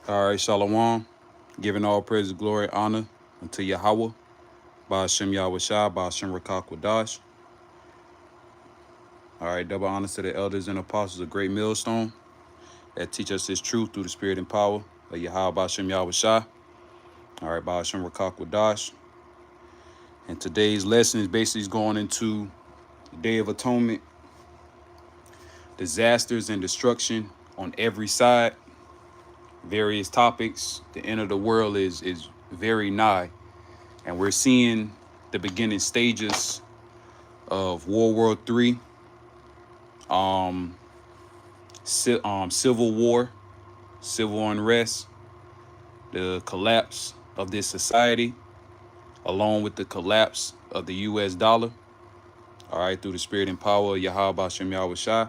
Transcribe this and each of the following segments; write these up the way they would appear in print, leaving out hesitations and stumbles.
All right, Shalom. Giving all praise, glory, honor unto Yahweh. By Hashem Yahweh Shai, by Hashem Rakak Wadash. All right, double honor to the elders and apostles of Great Millstone that teach us His truth through the spirit and power of Yahweh by Hashem Yahweh Shai. All right, by Hashem Rakak Wadash. And today's lesson is basically going into the Day of Atonement, disasters and destruction on every side, various topics. The end of the world is very nigh. And we're seeing the beginning stages of World War III, civil war, civil unrest, the collapse of this society, along with the collapse of the U.S. dollar. All right, through the spirit and power of Yahweh Bashem Yahweh Shai.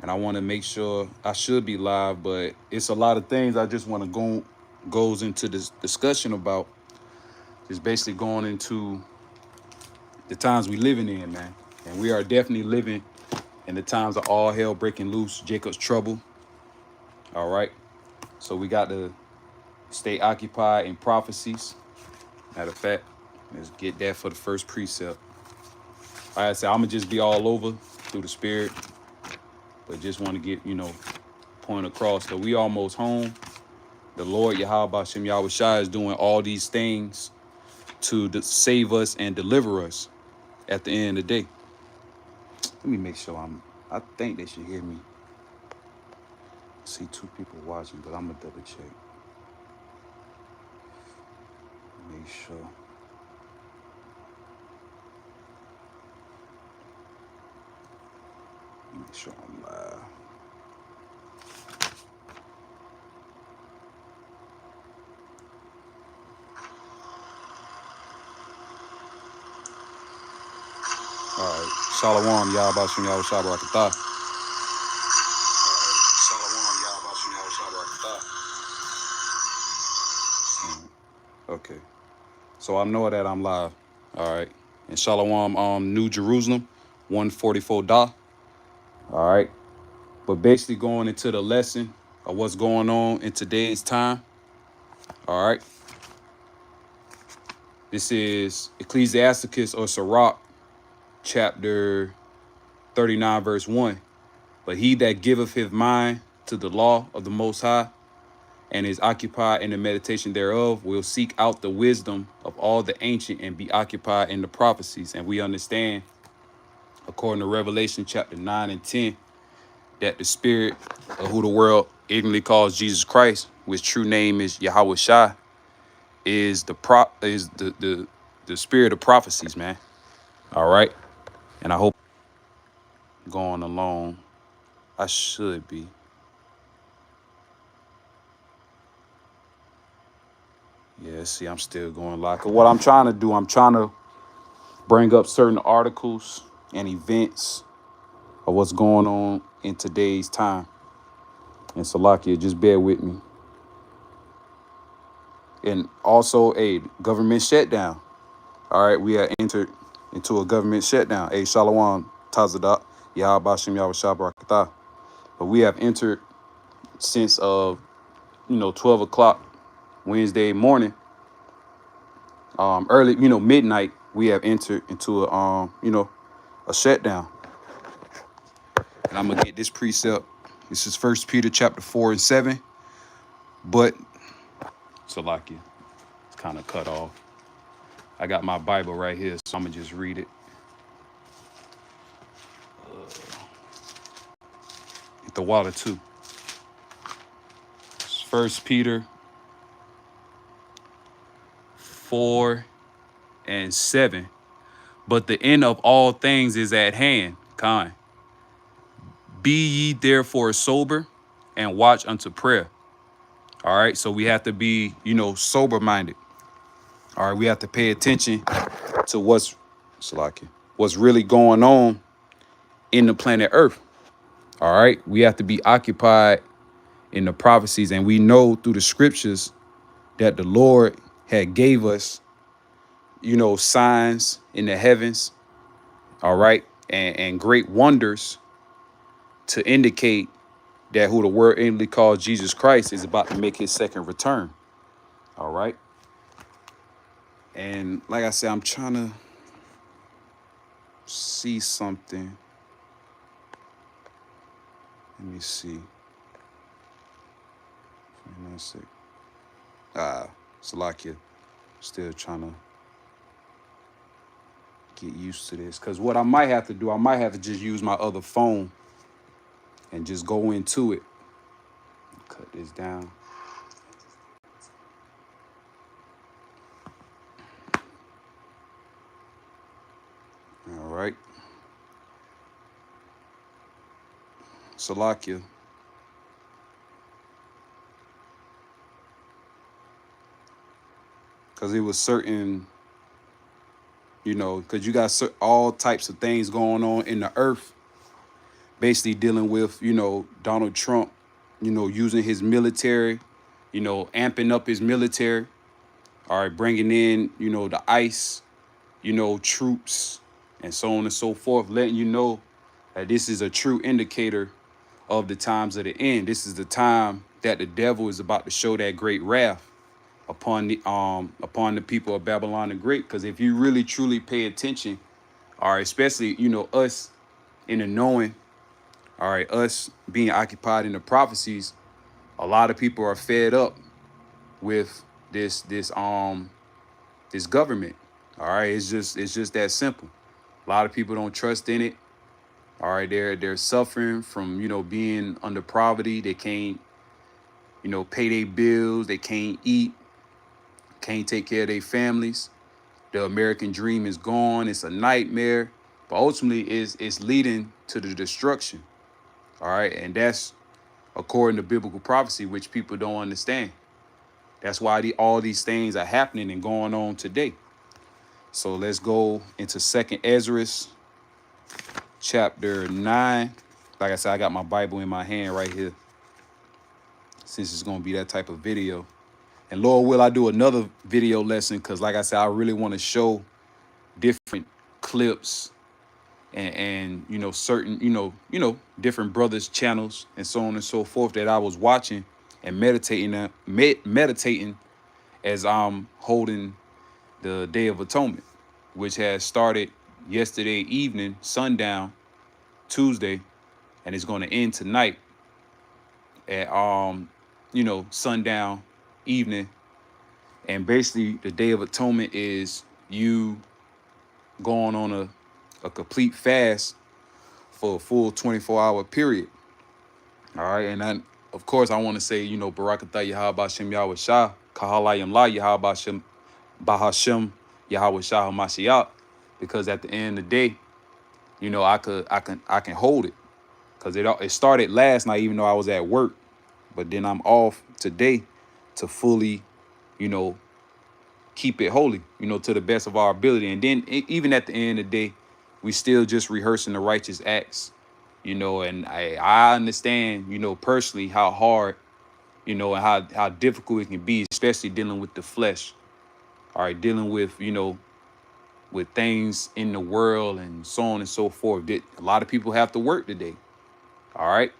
And I want to make sure I should be live, but it's a lot of things I just want to goes into this discussion about. Just basically going into the times we living in, man. And we are definitely living in the times of all hell breaking loose, Jacob's trouble. All right. So we got to stay occupied in prophecies. Matter of fact, let's get that for the first precept. Like I said, I'm going to just be all over through the spirit. But just want to get, point across that we almost home. The Lord Yahweh Bashem Yahweh Shai is doing all these things to save us and deliver us at the end of the day. Let me make sure I think they should hear me. I see two people watching, but I'm going to double check. Make sure. Make sure I'm live. All right. Shalom, Yahweh Bashem Yahweh Shai Barakatah. Okay. So I know that I'm live. All right. And Shalom, New Jerusalem, 144 Da. All right. But basically going into the lesson of what's going on in today's time. All right. This is Ecclesiasticus or Sirach, chapter 39, verse 1. But he that giveth his mind to the law of the Most High and is occupied in the meditation thereof will seek out the wisdom of all the ancient and be occupied in the prophecies. And we understand, according to Revelation chapter 9 and 10, that the spirit of who the world ignorantly calls Jesus Christ, which true name is Yahweh Shai, is the spirit of prophecies, man. All right. And I hope going along, I should be. Yeah, see, I'm still going live. What I'm trying to do, I'm trying to bring up certain articles and events of what's going on in today's time. And Salakia, just bear with me. And also a government shutdown. All right, we have entered into a government shutdown. Hey, Shalom, Tazadak, Yahweh Bashem Yahweh Shai Barakatah. But we have entered since 12 o'clock Wednesday morning, early, midnight, we have entered into a shutdown. And I'm gonna get this precept. This is 1 Peter chapter 4 and 7. But Salakia, it's kind of cut off. I got my Bible right here, so I'm gonna just read it. Get the water too. It's 1 Peter 4 and 7. But the end of all things is at hand. Kind. Be ye therefore sober and watch unto prayer. All right. So we have to be, sober minded. All right. We have to pay attention to what's really going on in the planet Earth. All right. We have to be occupied in the prophecies. And we know through the scriptures that the Lord had gave us, signs in the heavens. All right. And great wonders to indicate that who the word inwardly called Jesus Christ is about to make his second return. All right. And like I said, I'm trying to see something. Let me see. Salakia. Still trying to get used to this. Because what I might have to do, I might have to just use my other phone and just go into it. Cut this down. All right. Salakia. Because it was certain, because you got all types of things going on in the earth, basically dealing with, Donald Trump, using his military, amping up his military, all right, bringing in, the ICE, troops, and so on and so forth, letting you know that this is a true indicator of the times of the end. This is the time that the devil is about to show that great wrath upon the people of Babylon the Great. Because if you really truly pay attention, all right, especially us in the knowing, all right, us being occupied in the prophecies, a lot of people are fed up with this government. All right, it's just that simple. A lot of people don't trust in it. All right, they're suffering from being under poverty. They can't pay their bills. They can't eat. Can't take care of their families. The American dream is gone. It's a nightmare. But ultimately, it's leading to the destruction. All right, and that's according to biblical prophecy, which people don't understand. That's why all these things are happening and going on today. So let's go into 2nd Ezra, chapter 9. Like I said, I got my Bible in my hand right here, since it's going to be that type of video. And Lord will, I do another video lesson because, like I said, I really want to show different clips and certain, different brothers' channels and so on and so forth that I was watching and meditating as I'm holding the Day of Atonement, which has started yesterday evening, sundown, Tuesday, and it's going to end tonight at sundown evening. And basically the Day of Atonement is you going on a complete fast for a full 24-hour period. All right. And then, of course, I want to say, Barakatah Yahweh Shem Yahweh Shah, Kahalayim La Yahweh Shem Bahashem Yahweh Shah HaMashiach, because at the end of the day, I can hold it, because it started last night, even though I was at work, but then I'm off today to fully, keep it holy, to the best of our ability. And then even at the end of the day, we still just rehearsing the righteous acts, and I understand, personally how hard, and how difficult it can be, especially dealing with the flesh. All right, dealing with, with things in the world and so on and so forth. A lot of people have to work today. All right.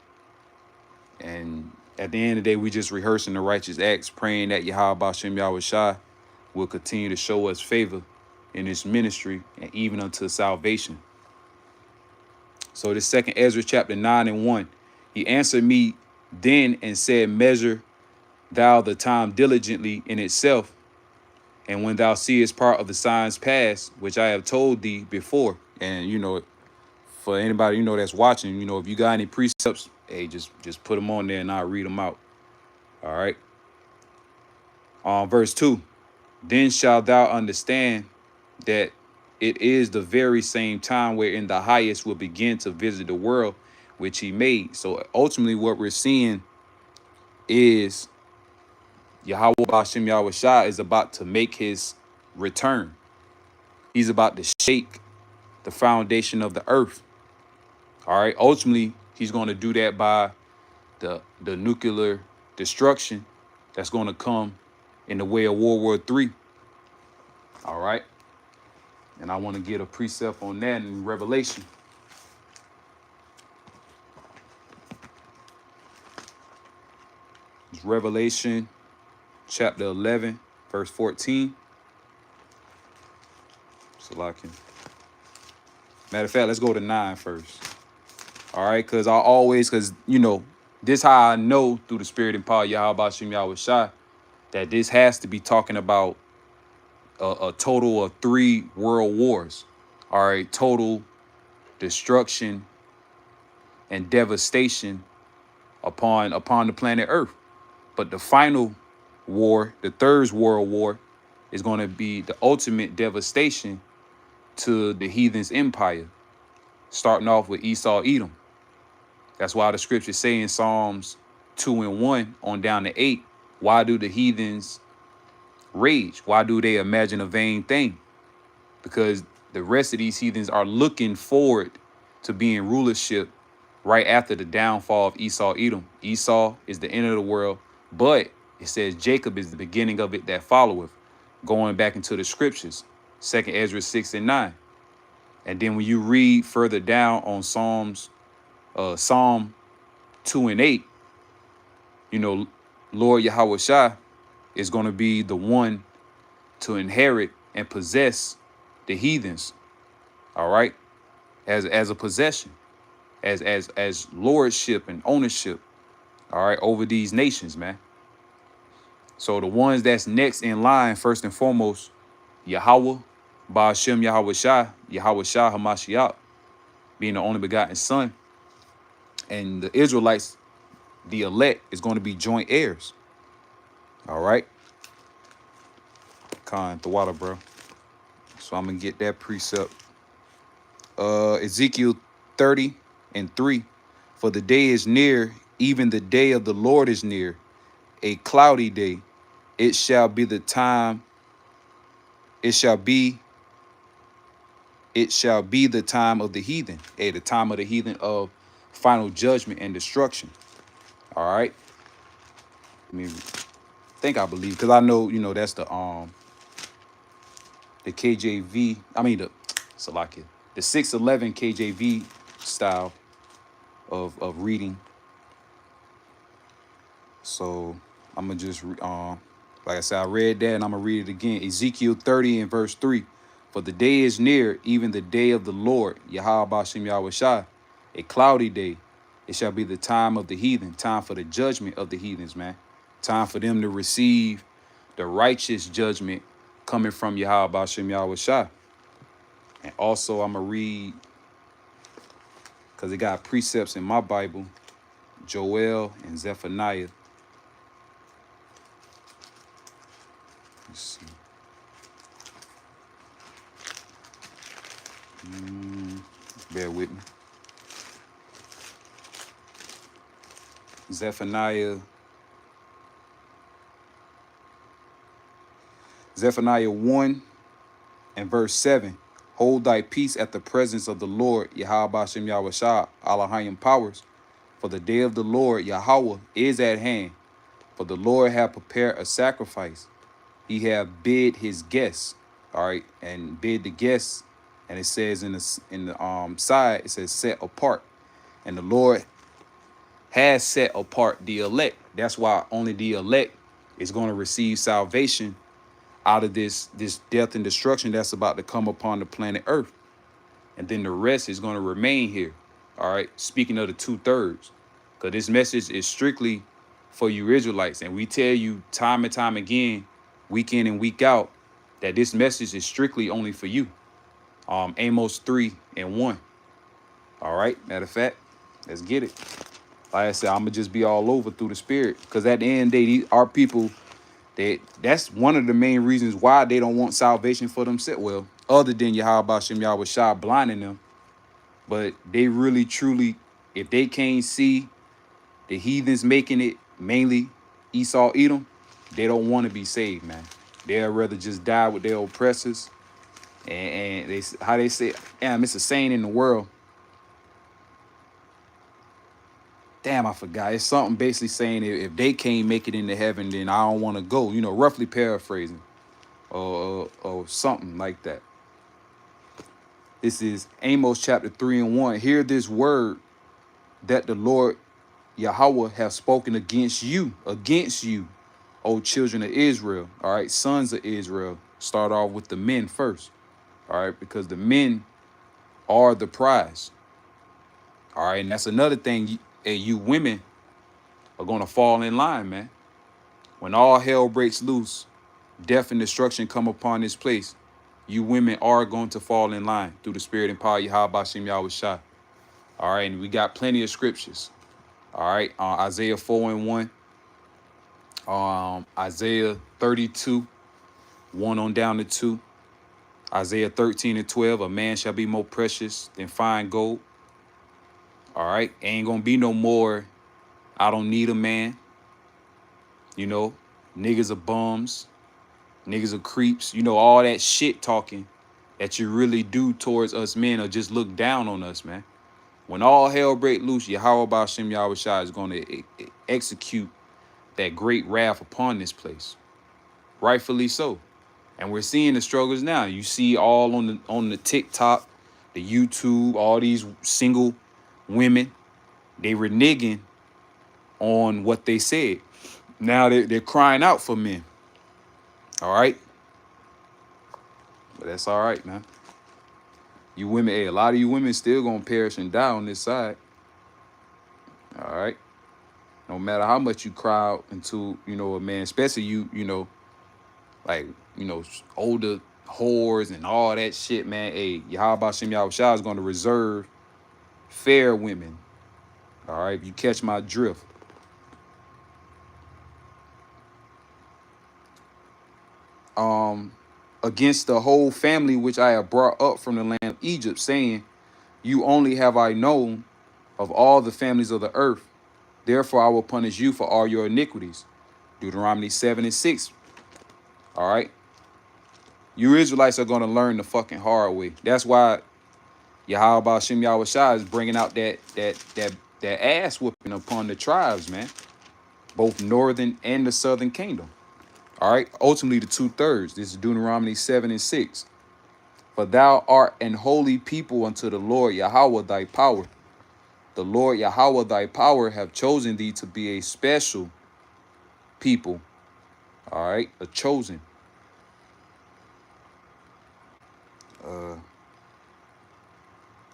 And at the end of the day, we just rehearsing the righteous acts, praying that Yahweh Shem Yahweh Shai will continue to show us favor in this ministry and even unto salvation. So this 2nd Ezra chapter 9:1, he answered me then and said, measure thou the time diligently in itself, and when thou seest part of the signs past, which I have told thee before. And for anybody that's watching, if you got any precepts, hey, just put them on there and I'll read them out. All right. Verse 2, then shalt thou understand that it is the very same time wherein the highest will begin to visit the world which he made. So ultimately what we're seeing is Yahweh Hashem Yahweh Shai is about to make his return. He's about to shake the foundation of the earth. All right. Ultimately, he's going to do that by the nuclear destruction that's going to come in the way of World War III. All right. And I want to get a precept on that in Revelation. It's Revelation chapter 11, verse 14. So like, matter of fact, let's go to 9 first. All right, because you know, this how I know through the spirit and power Yahweh Shem Yahweh Shai that this has to be talking about a total of 3 world wars. All right, total destruction and devastation upon the planet Earth. But the final war, the third world war, is going to be the ultimate devastation to the heathen's empire, starting off with Esau, Edom. That's why the scriptures say in Psalms 2 and 1 on down to 8, why do the heathens rage? Why do they imagine a vain thing? Because the rest of these heathens are looking forward to being rulership right after the downfall of Esau, Edom. Esau is the end of the world, but it says Jacob is the beginning of it that followeth, going back into the scriptures, 2nd Ezra 6 and 9. And then when you read further down on Psalm 2 and 8, you know, Lord Yahweh Shai is going to be the one to inherit and possess the heathens, all right, as a possession, as lordship and ownership, all right, over these nations, man. So the ones that's next in line, first and foremost, Yahweh, Ba'ashem Yahweh Shai Hamashiach, being the only begotten son, and the Israelites, the elect, is going to be joint heirs. All right. Con the water, bro. So I'm gonna get that precept. Ezekiel 30 and 3. For the day is near, even the day of the Lord is near, a cloudy day. It shall be the time, it shall be the time of the heathen. The time of the heathen of final judgment and destruction. All right. I believe, because I know, you know, that's the KJV, I mean the Salakia, the 611 KJV style of reading. So I'm gonna just like I said, I read that and I'm gonna read it again. Ezekiel 30 and verse 3. For the day is near, even the day of the Lord, Yahweh Bashem Yahweh Shai, a cloudy day. It shall be the time of the heathen, time for the judgment of the heathens, man. Time for them to receive the righteous judgment coming from Yahweh Bashem Yahweh Shai. And also I'm gonna read, because it got precepts in my Bible, Joel and Zephaniah. Let's see. Bear with me. Zephaniah 1 and verse 7. Hold thy peace at the presence of the Lord, Yahweh Bashem Yahweh Shah, Allahayim powers. For the day of the Lord, Yahweh, is at hand. For the Lord hath prepared a sacrifice. He hath bid his guests, all right, and bid the guests, and it says in the side, it says set apart. And the Lord has set apart the elect. That's why only the elect is going to receive salvation out of this death and destruction that's about to come upon the planet Earth. And then the rest is going to remain here. All right. Speaking of the 2/3, because this message is strictly for you Israelites. And we tell you time and time again, week in and week out, that this message is strictly only for you. Amos 3 and 1. All right. Matter of fact, let's get it. Like I said, I'm going to just be all over through the spirit. Because at the end of the day, our people, that's one of the main reasons why they don't want salvation for themselves. Well, other than Yahweh Bashem Yahweh Shah blinding them. But they really, truly, if they can't see the heathens making it, mainly Esau, Edom, they don't want to be saved, man. They'd rather just die with their oppressors. And they, how they say, damn, it's a saying in the world. Damn, I forgot. It's something basically saying if they can't make it into heaven, then I don't want to go. You know, roughly paraphrasing. Or something like that. This is Amos chapter 3 and 1. Hear this word that the Lord Yahweh have spoken against you, O children of Israel. All right, sons of Israel. Start off with the men first. All right, because the men are the prize. All right, and that's another thing. You women are gonna fall in line, man. When all hell breaks loose, death and destruction come upon this place, you women are going to fall in line through the spirit and power of Yahweh Bashem Yahweh Shai. All right, and we got plenty of scriptures. All right, Isaiah 4:1, Isaiah 32, 1 on down to 2, Isaiah 13:12, a man shall be more precious than fine gold. All right, ain't gonna be no more, I don't need a man. You know, niggas are bums, niggas are creeps, you know, all that shit talking that you really do towards us men, or just look down on us, man. When all hell break loose, Yahweh Bashem Yahweh Shai is going to execute that great wrath upon this place. Rightfully so. And we're seeing the struggles now. You see all on the TikTok, the YouTube, all these single women, they reneging on what they said. Now they're crying out for men. All right? But that's all right, man. You women, hey, a lot of you women still gonna perish and die on this side. All right? No matter how much you cry out into, you know, a man, especially you know, like, you know, older whores and all that shit, man. Hey, Yahweh Shem Yahweh Shai is going to reserve fair women. All right, if you catch my drift. Against the whole family which I have brought up from the land of Egypt, saying, you only have I known of all the families of the earth. Therefore I will punish you for all your iniquities. Deuteronomy 7:6. All right. You Israelites are going to learn the fucking hard way. That's why Yahweh Shem Yahweh Shai is bringing out that ass whooping upon the tribes, man. Both northern and the southern kingdom. All right. Ultimately, the 2/3. This is Deuteronomy 7:6. For thou art an holy people unto the Lord Yahweh thy power. The Lord Yahweh thy power have chosen thee to be a special people. All right. A chosen.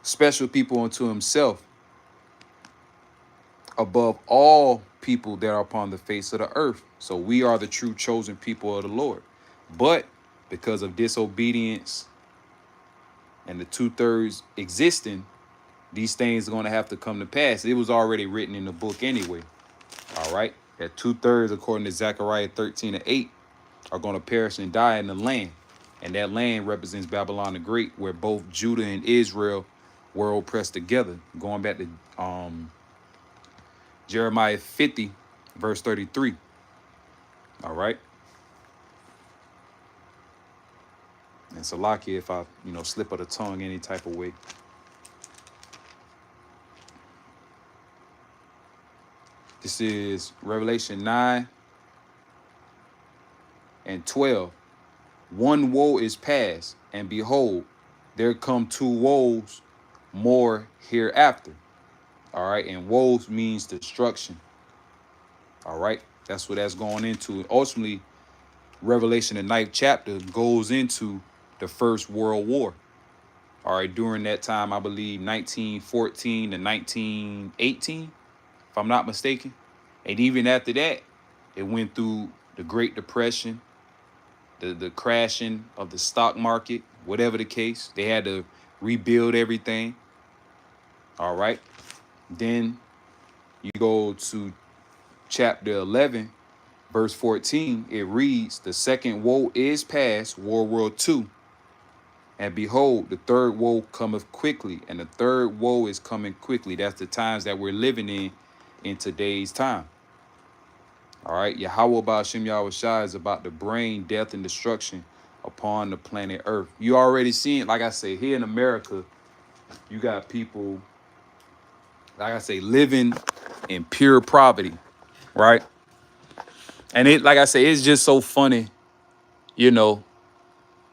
Special people unto himself, above all people that are upon the face of the earth. So we are the true chosen people of the Lord. But because of disobedience and the 2/3 existing, these things are going to have to come to pass. It was already written in the book anyway. All right. That 2/3, according to Zechariah 13:8, are going to perish and die in the land. And that land represents Babylon the Great, where both Judah and Israel were oppressed together. Going back to Jeremiah 50, verse 33. All right. And Salaki, if I, you know, slip of the tongue any type of way. This is Revelation 9:12. One woe is past, and behold, there come 2 woes more hereafter. All right. And woes means destruction. All right. That's what that's going into. Ultimately, Revelation, the 9th chapter, goes into the First World War. All right. During that time, I believe 1914 to 1918, if I'm not mistaken. And even after that, it went through the Great Depression, the crashing of the stock market, whatever the case. They had to rebuild everything. All right. Then you go to chapter 11, verse 14. It reads, the second woe is past, World War II. And behold, the third woe cometh quickly. And the third woe is coming quickly. That's the times that we're living in today's time. All right. Yahweh Ba'ashem Yahweh Shai is about to bring death and destruction upon the planet Earth. You already seen, like I say, here in America, you got people, like I say, living in pure poverty, right? And it, like I say, it's just so funny, you know,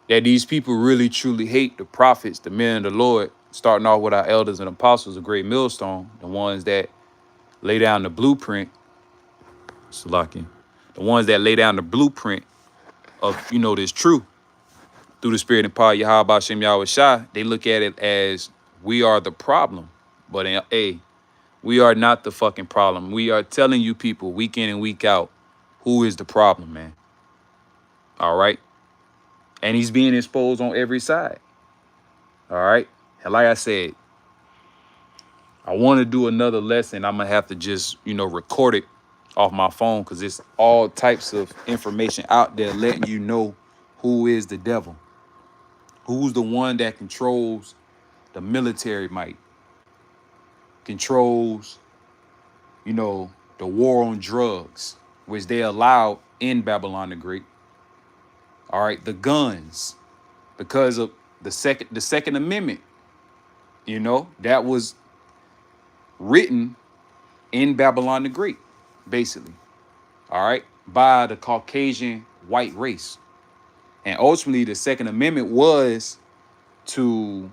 that these people really truly hate the prophets, the men of the Lord, starting off with our elders and apostles, a great millstone, the ones that lay down the blueprint, Salakia, the ones that lay down the blueprint of, this truth through the spirit and power of Yahweh Shem Yahweh Shai, they look at it as we are the problem. But we are not the fucking problem. We are telling you people week in and week out who is the problem, man. All right. And he's being exposed on every side. All right. And like I said, I want to do another lesson. I'm going to have to just, record it off my phone because it's all types of information out there letting you know who is the devil. Who's the one that controls the military might, controls, the war on drugs, which they allowed in Babylon the Great. All right, the guns, because of the Second Amendment, that was written in Babylon the Great, basically. All right, by the Caucasian white race. And ultimately, the Second Amendment was to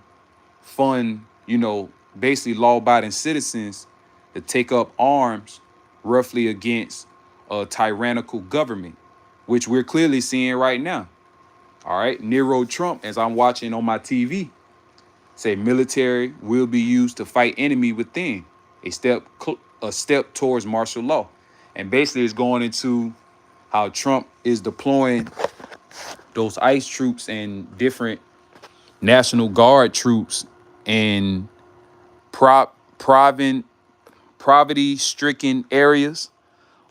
fund, basically law-abiding citizens to take up arms roughly against a tyrannical government, which we're clearly seeing right now. All right, Nero Trump, as I'm watching on my TV, say military will be used to fight enemy within, a step towards martial law. And basically it's going into how Trump is deploying those ICE troops and different National Guard troops in poverty-stricken areas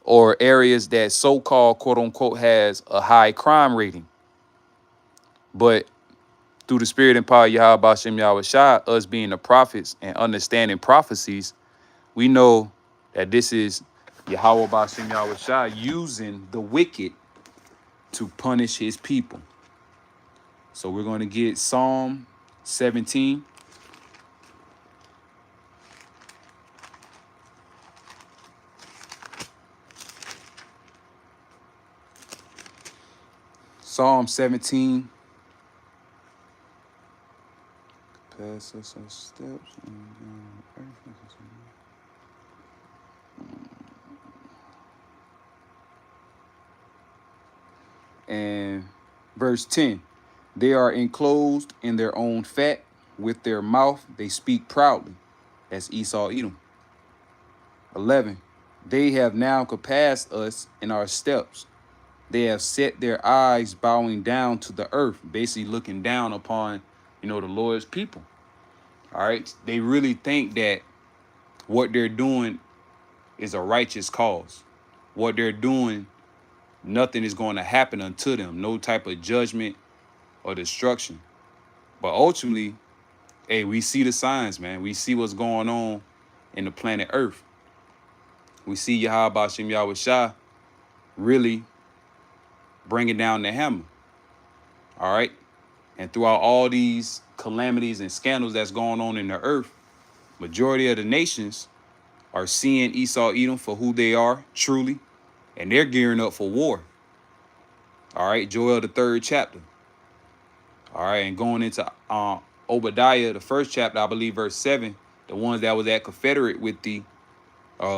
or areas that so-called, quote-unquote, has a high crime rating. But through the spirit and power of Yahweh Bashem Yahweh Shai, us being the prophets and understanding prophecies, we know that this is Yahweh Bashem Yahweh Shai using the wicked to punish his people. So we're going to get Psalm 17. Psalm 17. Pass us our steps. And verse 10. They are enclosed in their own fat. With their mouth they speak proudly. That's Esau, Edom. 11. They have now compassed us in our steps. They have set their eyes bowing down to the earth, basically looking down upon, the Lord's people. All right. They really think that what they're doing is a righteous cause. What they're doing, nothing is going to happen unto them. No type of judgment or destruction. But ultimately, we see the signs, man. We see what's going on in the planet Earth. We see Yahweh Bashem Yahweh Shai really bringing down the hammer. All right. And throughout all these calamities and scandals that's going on in the earth, majority of the nations are seeing Esau, Edom for who they are, truly, and they're gearing up for war. All right, Joel, the 3rd chapter. All right, and going into Obadiah, the 1st chapter, I believe, verse 7, the ones that was at confederate with thee,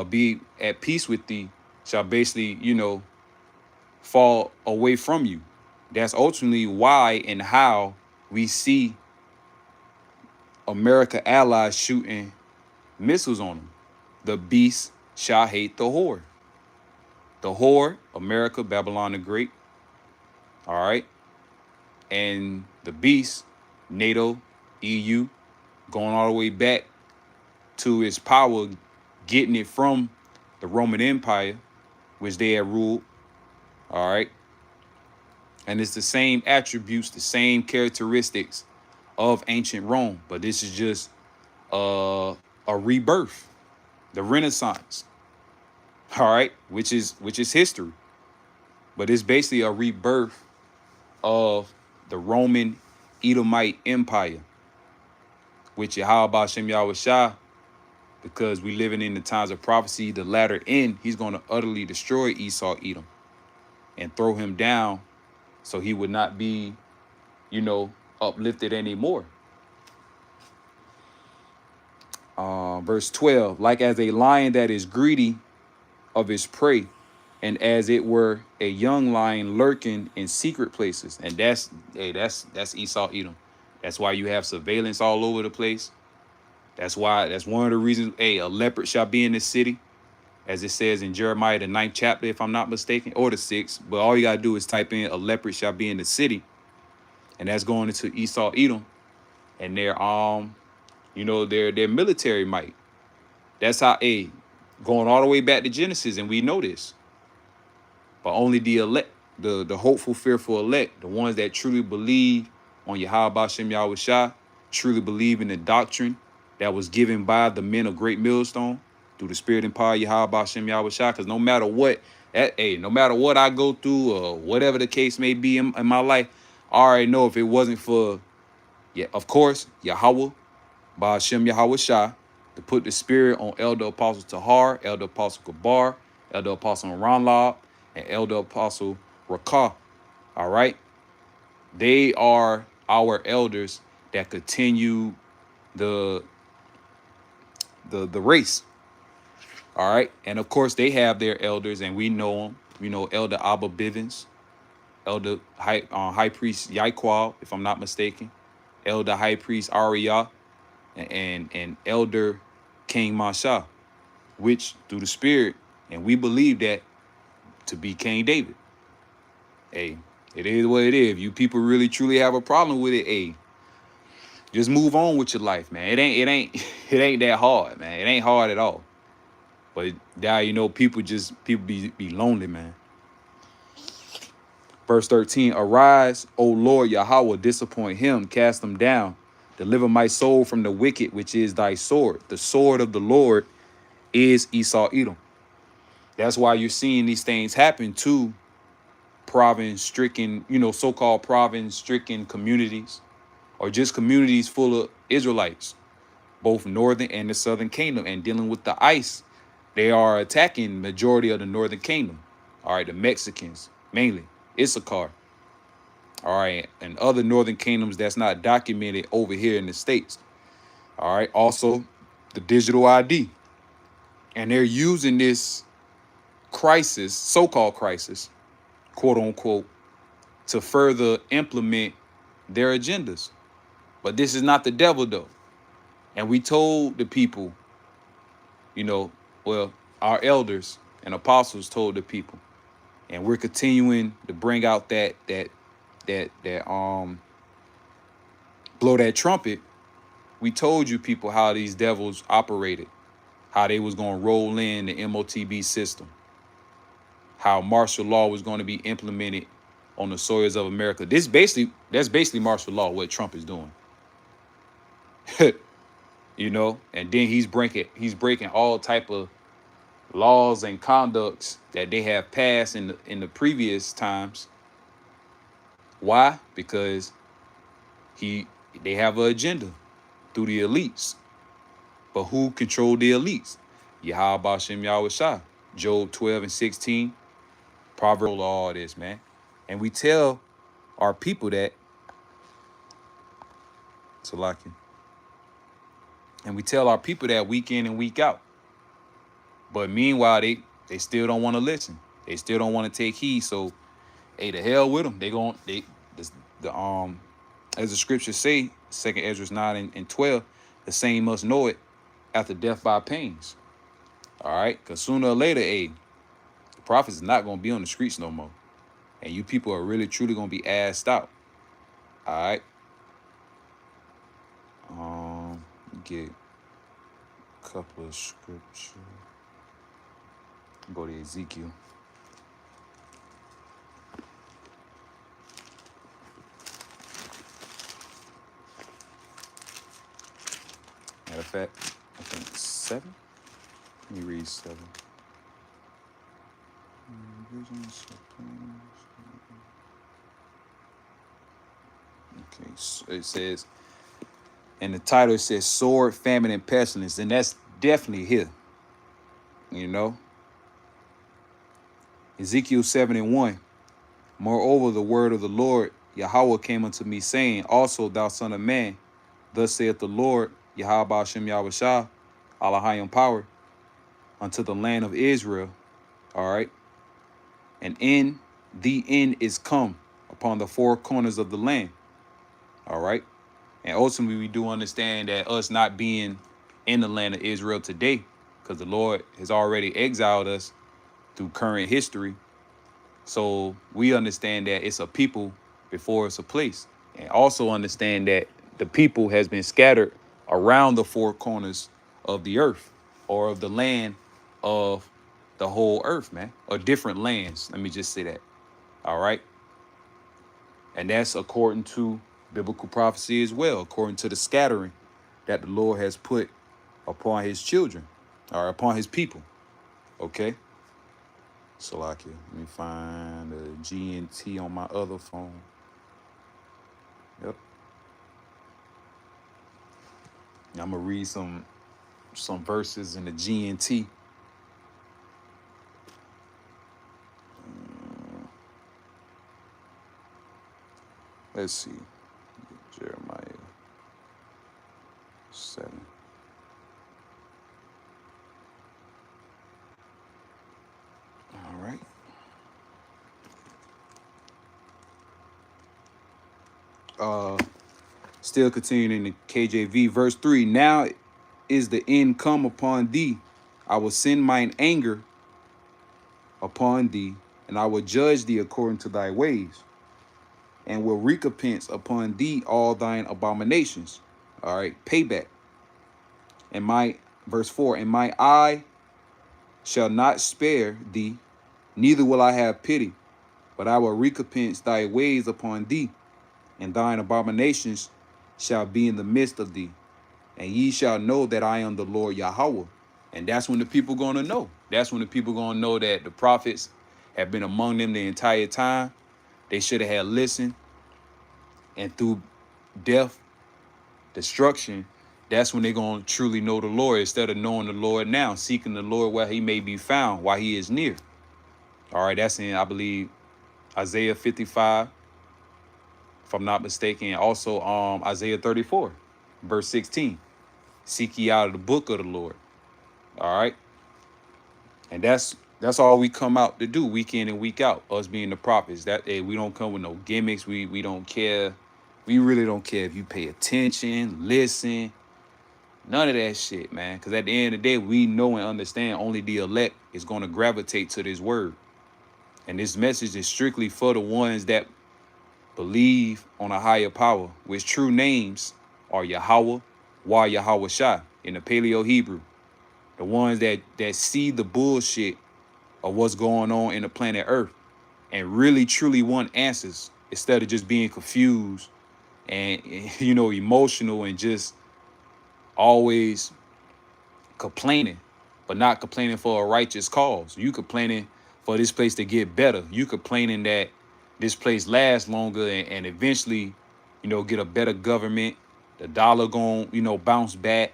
be at peace with thee, shall basically, fall away from you. That's ultimately why and how we see America allies shooting missiles on them. The beast shall hate the whore. The whore, America, Babylon the Great. All right. And the beast, NATO, EU, going all the way back to its power, getting it from the Roman Empire, which they had ruled. All right. And it's the same attributes, the same characteristics of ancient Rome. But this is just a rebirth, the Renaissance. All right, which is history. But it's basically a rebirth of the Roman Edomite Empire, which Yahweh Bashem Yahweh Shai, because we living in the times of prophecy, the latter end, he's going to utterly destroy Esau, Edom, and throw him down so he would not be, uplifted anymore. Verse 12, like as a lion that is greedy of his prey, and as it were a young lion lurking in secret places. And that's Esau Edom. That's why you have surveillance all over the place. That's one of the reasons, a leopard shall be in the city, as it says in Jeremiah, the 9th chapter, if I'm not mistaken, or the 6th. But all you gotta do is type in a leopard shall be in the city, and that's going into Esau Edom and their military might. That's how going all the way back to Genesis, and we know this. But only the elect, the hopeful, fearful elect, the ones that truly believe on Yahweh Bashem Yahweh Shah, truly believe in the doctrine that was given by the men of Great Millstone through the spirit and power of Yahweh Bashem Yahweh Shah. Because no matter what, no matter what I go through or whatever the case may be in my life, I already know if it wasn't for, of course, Yahweh Bashem Yahweh Shah, to put the spirit on Elder Apostle Tahar, Elder Apostle Kabar, Elder Apostle Ranlab, and Elder Apostle Rakah. All right. They are our elders that continue the race. All right. And of course, they have their elders, and we know them. We know Elder Abba Bivens, Elder High Priest Yaikwal, if I'm not mistaken, Elder High Priest Ariyah, and Elder King Masha, which through the spirit, and we believe that to be King David. Hey, it is what it is. If you people really truly have a problem with it, hey, just move on with your life, man. It ain't it ain't that hard, man. It ain't hard at all. But now people be lonely, man. Verse 13, arise, O Lord Yahweh, disappoint him, cast him down. Deliver my soul from the wicked, which is thy sword. The sword of the Lord is Esau Edom. That's why you're seeing these things happen to province-stricken, so-called province-stricken communities, or just communities full of Israelites, both northern and the southern kingdom. And dealing with the ICE, they are attacking majority of the northern kingdom. All right, the Mexicans, mainly, Issachar. All right, and other northern kingdoms that's not documented over here in the States. All right, also the digital ID. And they're using this crisis, so-called crisis, quote unquote, to further implement their agendas. But this is not the devil, though. And we told the people, our elders and apostles told the people, and we're continuing to bring out that blow that trumpet. We told you people how these devils operated, how they was going to roll in the MOTB system, how martial law was going to be implemented on the soils of America. That's basically martial law, what Trump is doing. And then he's breaking all type of laws and conducts that they have passed in the previous times. Why? Because they have an agenda through the elites. But who controlled the elites? Yahweh Bashem Yahweh Shah. Job 12 and 16. Proverbs, all this, man. And we tell our people that, Salakia. And we tell our people that week in and week out. But meanwhile, they still don't want to listen. They still don't want to take heed. So, hey, the hell with them. As the scriptures say, 2 Ezra 9 and 12, the same must know it after death by pains. All right? Because sooner or later, the prophets is not going to be on the streets no more. And you people are really, truly going to be assed out. All right? Get a couple of scriptures. Go to Ezekiel. Matter of fact, I think 7. Let me read 7. Okay, so it says, and the title says sword, famine, and pestilence, and that's definitely here. Ezekiel 7 and 1. Moreover, the word of the Lord Yahweh came unto me, saying, also thou son of man, thus saith the Lord Yahweh Bashem Yahweh Shah, Allahayim power, unto the land of Israel. All right. And in the end is come upon the four corners of the land. All right. And ultimately, we do understand that us not being in the land of Israel today, because the Lord has already exiled us through current history. So we understand that it's a people before it's a place. And also understand that the people has been scattered around the four corners of the earth, or of the land of the whole earth, man, or different lands. Let me just say that. All right. And that's according to biblical prophecy as well, according to the scattering that the Lord has put upon his children, or upon his people. Okay. Salakia. Let me find the GNT on my other phone. Yep. I'm gonna read some verses in the GNT. Let's see. Jeremiah 7. All right. Still continuing in the KJV, verse 3. Now is the end come upon thee. I will send mine anger upon thee, and I will judge thee according to thy ways, and will recompense upon thee all thine abominations. All right, payback. And my, verse 4, and my eye shall not spare thee, neither will I have pity, but I will recompense thy ways upon thee, and thine abominations shall be in the midst of thee. And ye shall know that I am the Lord Yahweh. And that's when the people going to know. That's when the people going to know that the prophets have been among them the entire time. They should have had listened. And through death, destruction, that's when they're going to truly know the Lord, instead of knowing the Lord now, seeking the Lord where he may be found, while he is near. All right, that's in, I believe, Isaiah 55, if I'm not mistaken. Also, Isaiah 34, verse 16. Seek ye out of the book of the Lord. All right. And that's all we come out to do, week in and week out, us being the prophets. That we don't come with no gimmicks. We don't care. We really don't care if you pay attention, listen, none of that shit, man. Because at the end of the day, we know and understand only the elect is going to gravitate to this word. And this message is strictly for the ones that believe on a higher power, which true names are Yahweh, Wa Yahweh Shai in the Paleo Hebrew. The ones that see the bullshit of what's going on in the planet Earth and really truly want answers, instead of just being confused and, you know, emotional and just always complaining, but not complaining for a righteous cause. You complaining for this place to get better. You complaining that this place lasts longer and eventually, you know, get a better government. The dollar going, you know, bounce back.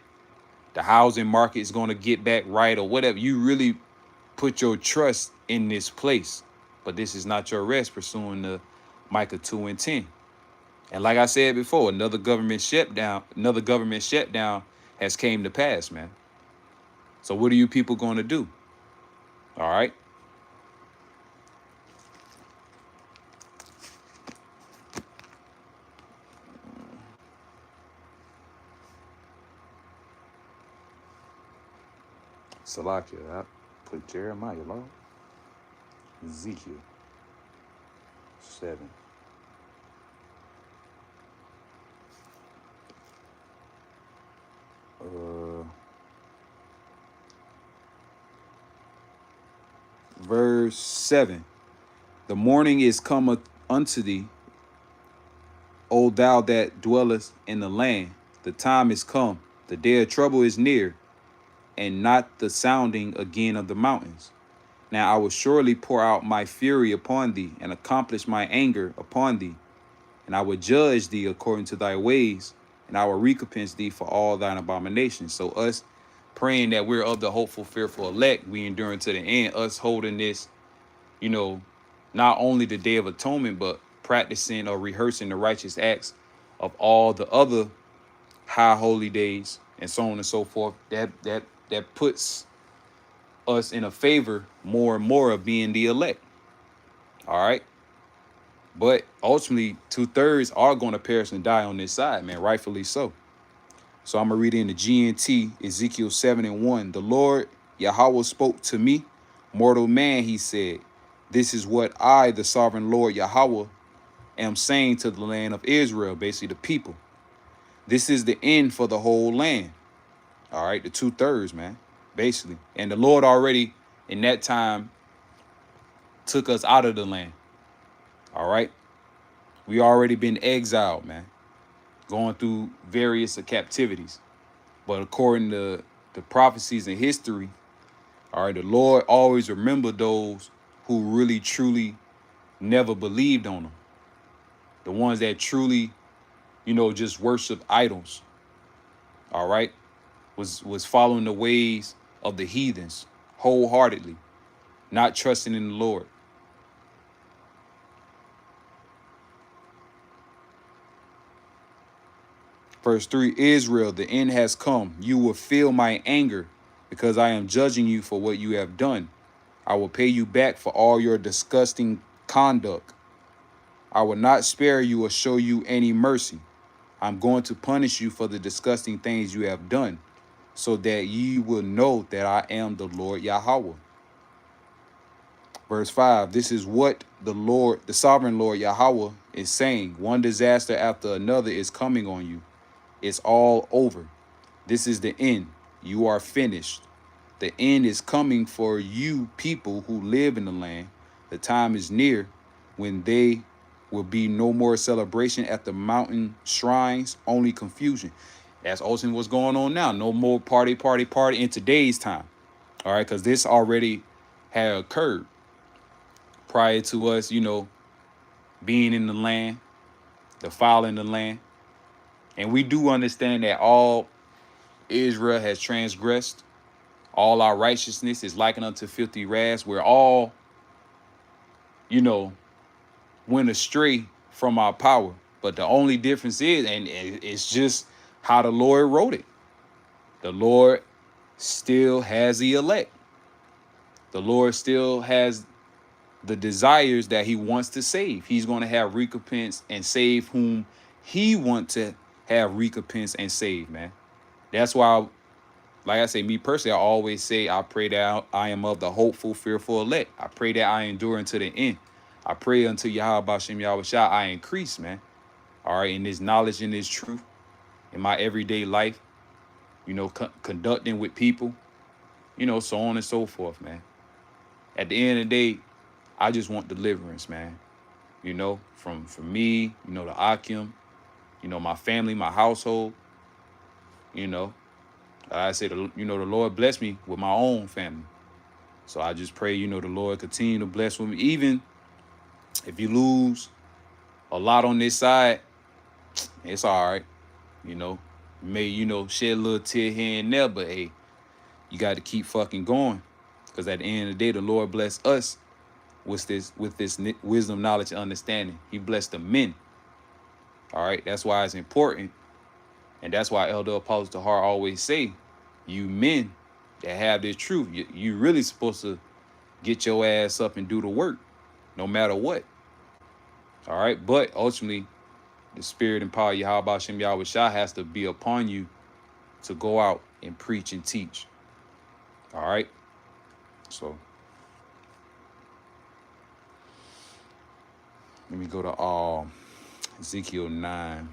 The housing market is going to get back right, or whatever. You really put your trust in this place. But this is not your rest, pursuing the Micah 2 and 10. And like I said before, another government shutdown has came to pass, man. So what are you people going to do? All right. Salakia, I put Jeremiah, Lord. Ezekiel 7. Verse 7. The morning is come unto thee, O thou that dwellest in the land. The time is come, the day of trouble is near, and not the sounding again of the mountains. Now I will surely pour out my fury upon thee, and accomplish my anger upon thee. And I will judge thee according to thy ways, and I will recompense thee for all thine abominations. So us praying that we're of the hopeful, fearful elect, we enduring to the end, us holding this, you know, not only the Day of Atonement, but practicing or rehearsing the righteous acts of all the other high holy days and so on and so forth. That that puts us in a favor more and more of being the elect. All right. But ultimately, 2/3 are going to perish and die on this side, man, rightfully so. So I'm going to read in the GNT, Ezekiel 7:1. The Lord Yahweh spoke to me, mortal man, he said, this is what I, the sovereign Lord Yahweh, am saying to the land of Israel, basically the people. This is the end for the whole land. All right, the 2/3, man, basically. And the Lord already in that time took us out of the land. All right. We already been exiled, man, going through various captivities. But according to the prophecies and history, all right, the Lord always remembered those who really, truly never believed on him. The ones that truly, just worship idols, all right, was following the ways of the heathens wholeheartedly, not trusting in the Lord. Verse 3, Israel, the end has come. You will feel my anger because I am judging you for what you have done. I will pay you back for all your disgusting conduct. I will not spare you or show you any mercy. I'm going to punish you for the disgusting things you have done, so that ye will know that I am the Lord Yahweh. Verse 5, this is what the Lord, the sovereign Lord Yahweh, is saying. One disaster after another is coming on you. It's all over. This is the end. You are finished. The end is coming for you people who live in the land. The time is near when they will be no more celebration at the mountain shrines, only confusion. That's ultimately what's going on now. No more party in today's time. All right, because this already had occurred prior to us, being in the land, defiling the land. And we do understand that all Israel has transgressed. All our righteousness is likened unto filthy rags. We're all, went astray from our power. But the only difference is, and it's just how the Lord wrote it. The Lord still has the elect. The Lord still has the desires that he wants to save. He's going to have recompense and save whom he wants to have recompense and save, man. That's why, like I say, me personally, I always say, I pray that I am of the hopeful, fearful elect. I pray that I endure unto the end. I pray unto Yahweh Bashem Yahweh Shah, I increase, man. All right, in this knowledge and this truth, in my everyday life, conducting with people, so on and so forth, man. At the end of the day, I just want deliverance, man. From me, the Akim, my family, my household, I say, the Lord bless me with my own family. So I just pray, the Lord continue to bless with me. Even if you lose a lot on this side, it's all right. You may, shed a little tear here and there, but hey, you got to keep fucking going. Because at the end of the day, the Lord bless us with this wisdom, knowledge, and understanding. He blessed the men. All right. That's why it's important. And that's why Elder Apostle Tahar always say, you men that have this truth, you really supposed to get your ass up and do the work, no matter what. All right. But ultimately, the spirit and power of Yahweh Shem Yahweh Shah has to be upon you to go out and preach and teach. All right. So let me go to Ezekiel 9.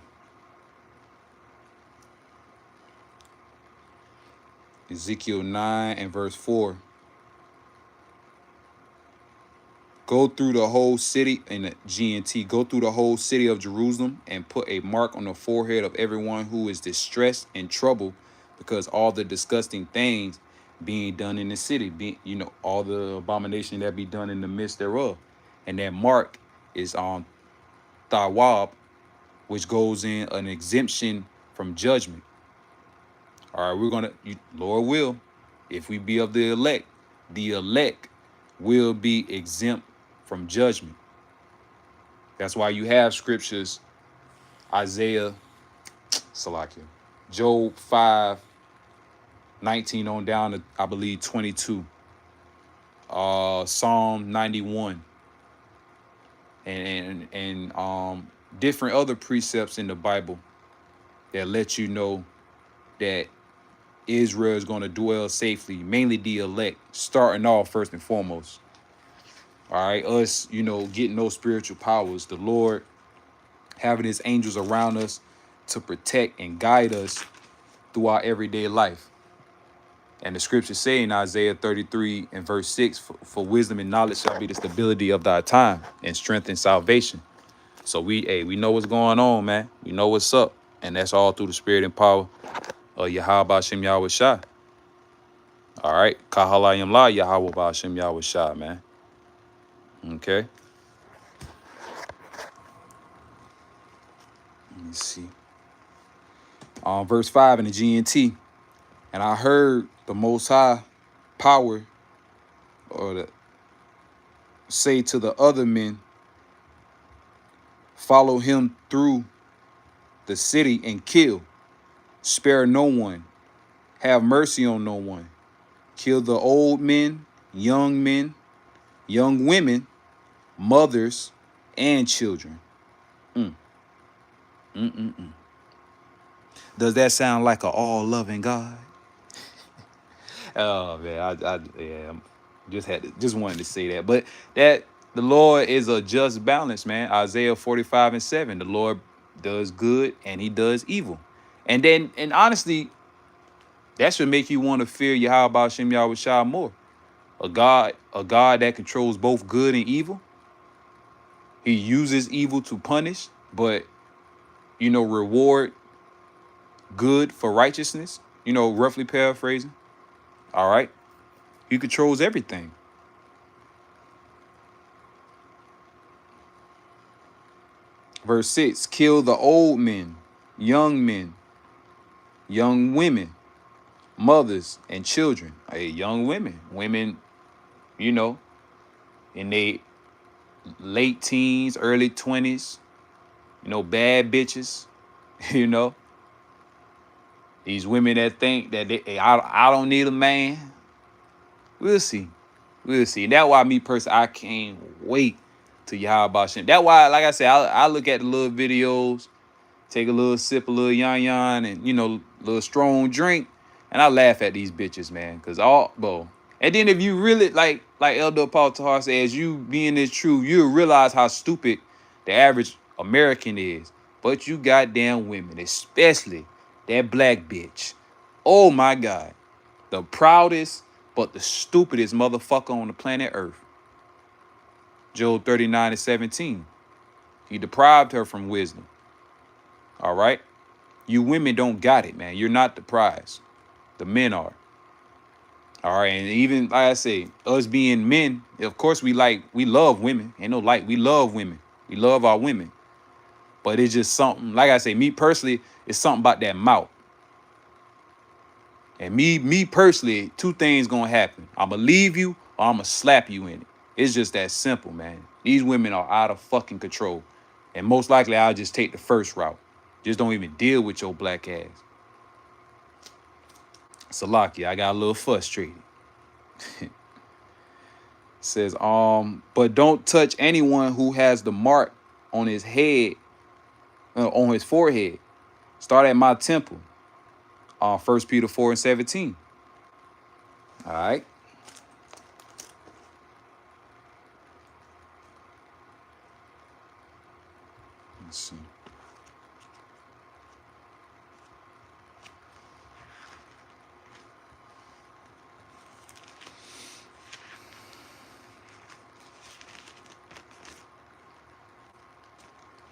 Ezekiel 9 and verse 4. Go through the whole city, in the GNT, go through the whole city of Jerusalem and put a mark on the forehead of everyone who is distressed and troubled, because all the disgusting things being done in the city, all the abomination that be done in the midst thereof. And that mark is on Thawab, which goes in an exemption from judgment. All right, we're going to, Lord will, if we be of the elect will be exempt from judgment. That's why you have scriptures, Isaiah, Salakia, Job 5, 19 on down to, I believe, 22. Psalm 91, and different other precepts in the Bible that let you know that Israel is going to dwell safely, mainly the elect, starting off first and foremost. All right, us, getting those spiritual powers, the Lord having his angels around us to protect and guide us through our everyday life. And the scriptures say in Isaiah 33 and verse 6, for wisdom and knowledge shall be the stability of thy time, and strength and salvation. So we know what's going on, man. We know what's up. And that's all through the spirit and power of Yahweh Shem Yahweh Shai. All right. Kahalayim La Yahweh Shem Yahweh Shai, man. Okay. Let me see. Verse 5 in the GNT. And I heard the Most High power, say to the other men, follow him through the city and kill. Spare no one. Have mercy on no one. Kill the old men, young women, mothers, and children. Does that sound like an all-loving God? Oh man, just wanted to say that. But that the Lord is a just balance, man. Isaiah 45 and 7. The Lord does good and he does evil. And honestly, that should make you want to fear Yahweh Shem Yahweh Shai more. A God that controls both good and evil. He uses evil to punish, but reward good for righteousness. Roughly paraphrasing. All right. He controls everything. Verse 6, kill the old men, young women, mothers, and children. Hey, young women, in their late teens, early 20s, bad bitches, These women that think that I don't need a man. We'll see. And that's why me personally, I can't wait to Yahweh Shem. That's why, like I said, I look at the little videos, take a little sip, a little yan, and little strong drink, and I laugh at these bitches, man. Cause and then if you really like Elder Paul Tahar says, you being this true, you'll realize how stupid the average American is. But you goddamn women, especially that black bitch. Oh my God. The proudest, but the stupidest motherfucker on the planet Earth. Job 39 and 17. He deprived her from wisdom. All right. You women don't got it, man. You're not the prize. The men are. All right. And even, like I say, us being men, of course, we love women. Ain't no we love women. We love our women. But it's just something, like I say, me personally, it's something about that mouth. And me personally, two things gonna happen. I'm gonna leave you or I'm gonna slap you in it. It's just that simple, man. These women are out of fucking control. And most likely I'll just take the first route. Just don't even deal with your black ass. Salakia, I got a little frustrated. Says, but don't touch anyone who has the mark on his head, on his forehead. Start at my temple. 1 Peter 4 and 17. All right. Let's see.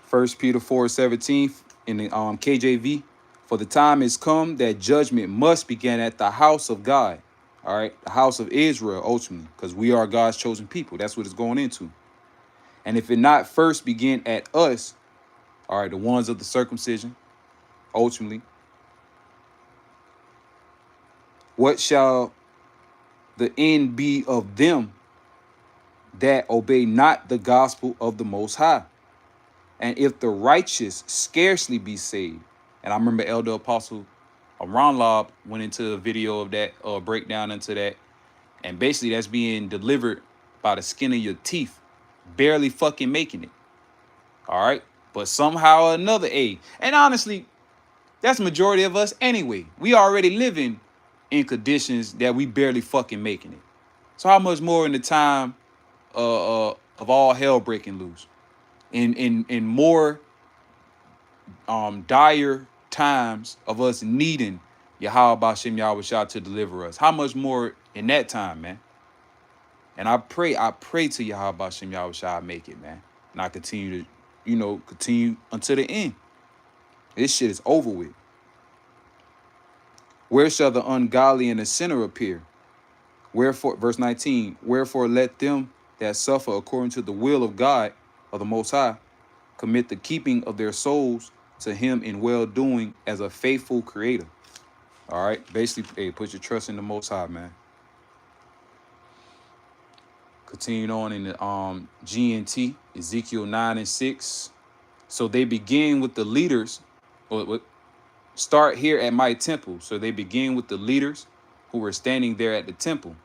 First Peter 4:17 in the KJV. For the time is come that judgment must begin at the house of God. All right. The house of Israel, ultimately, because we are God's chosen people. That's what it's going into. And if it not first begin at us, all right, the ones of the circumcision, ultimately, what shall the end be of them that obey not the gospel of the Most High? And if the righteous scarcely be saved, and I remember Elder Apostle Ron Lob went into a video of that, or breakdown into that, and basically that's being delivered by the skin of your teeth, barely fucking making it. All right, but somehow or another, and honestly, that's the majority of us anyway. We already living in conditions that we barely fucking making it. So how much more in the time of all hell breaking loose, in more dire times of us needing Yahweh Bashem Yahweh Shah to deliver us? How much more in that time, man? And I pray to Yahweh Bashem Yahweh Shah make it, man. And I continue to, continue until the end. This shit is over with. Where shall the ungodly and the sinner appear? Wherefore, verse 19, wherefore let them that suffer according to the will of God, of the Most High, commit the keeping of their souls to him in well-doing as a faithful creator. All right, basically, put your trust in the Most High, man. Continuing on in the GNT, Ezekiel 9 and 6. So they begin with the leaders, or start here at my temple. So they begin with the leaders who were standing there at the temple,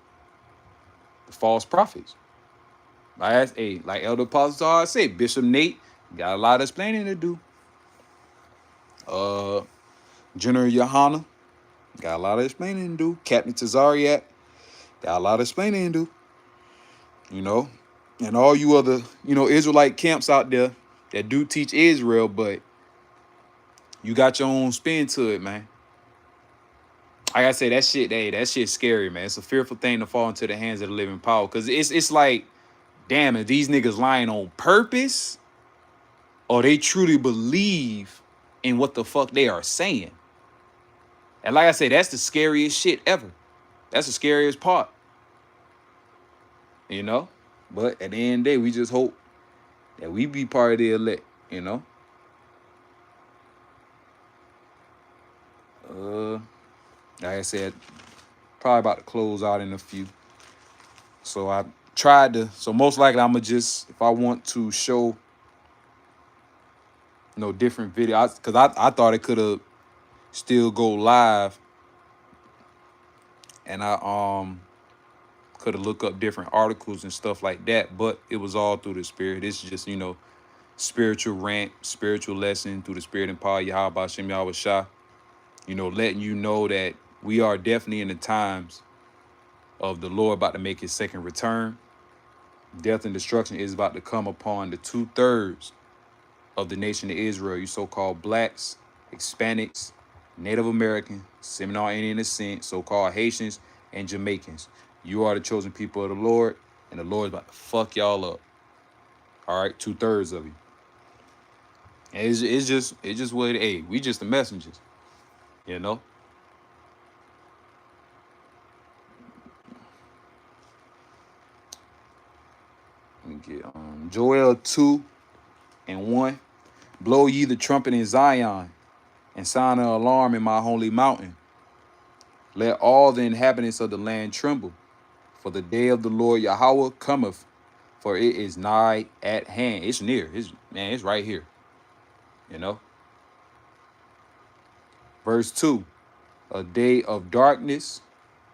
the false prophets. Like Elder Apostle always say, Bishop Nate got a lot of explaining to do. General Yohana got a lot of explaining to do. Captain Tazariak got a lot of explaining to do. And all you other, Israelite camps out there that do teach Israel, but you got your own spin to it, man. Like I say, that shit's scary, man. It's a fearful thing to fall into the hands of the living power. Because it's like, damn, are these niggas lying on purpose? Or they truly believe in what the fuck they are saying? And like I say, that's the scariest shit ever. That's the scariest part. But at the end of the day, we just hope that we be part of the elect, Like I said, probably about to close out in a few. So I tried to, most likely I'm going to just, if I want to show, different videos, because I thought it could have still go live, and I could have looked up different articles and stuff like that, but it was all through the Spirit. It's just, spiritual rant, spiritual lesson through the Spirit and power, Yahweh Bashem Yahweh Shah, letting you know that we are definitely in the times of the Lord about to make his second return. Death and destruction is about to come upon the 2/3 of the nation of Israel, you so-called blacks, Hispanics, Native American, Seminole Indian descent, so-called Haitians, and Jamaicans. You are the chosen people of the Lord, and the Lord is about to fuck y'all up. All right, 2/3 of you. And it's just what it is. We just the messengers, Let me get Joel 2 and 1. Blow ye the trumpet in Zion, and sound an alarm in my holy mountain. Let all the inhabitants of the land tremble, for the day of the Lord Yahweh cometh, for it is nigh at hand. It's near. It's right here. Verse 2. A day of darkness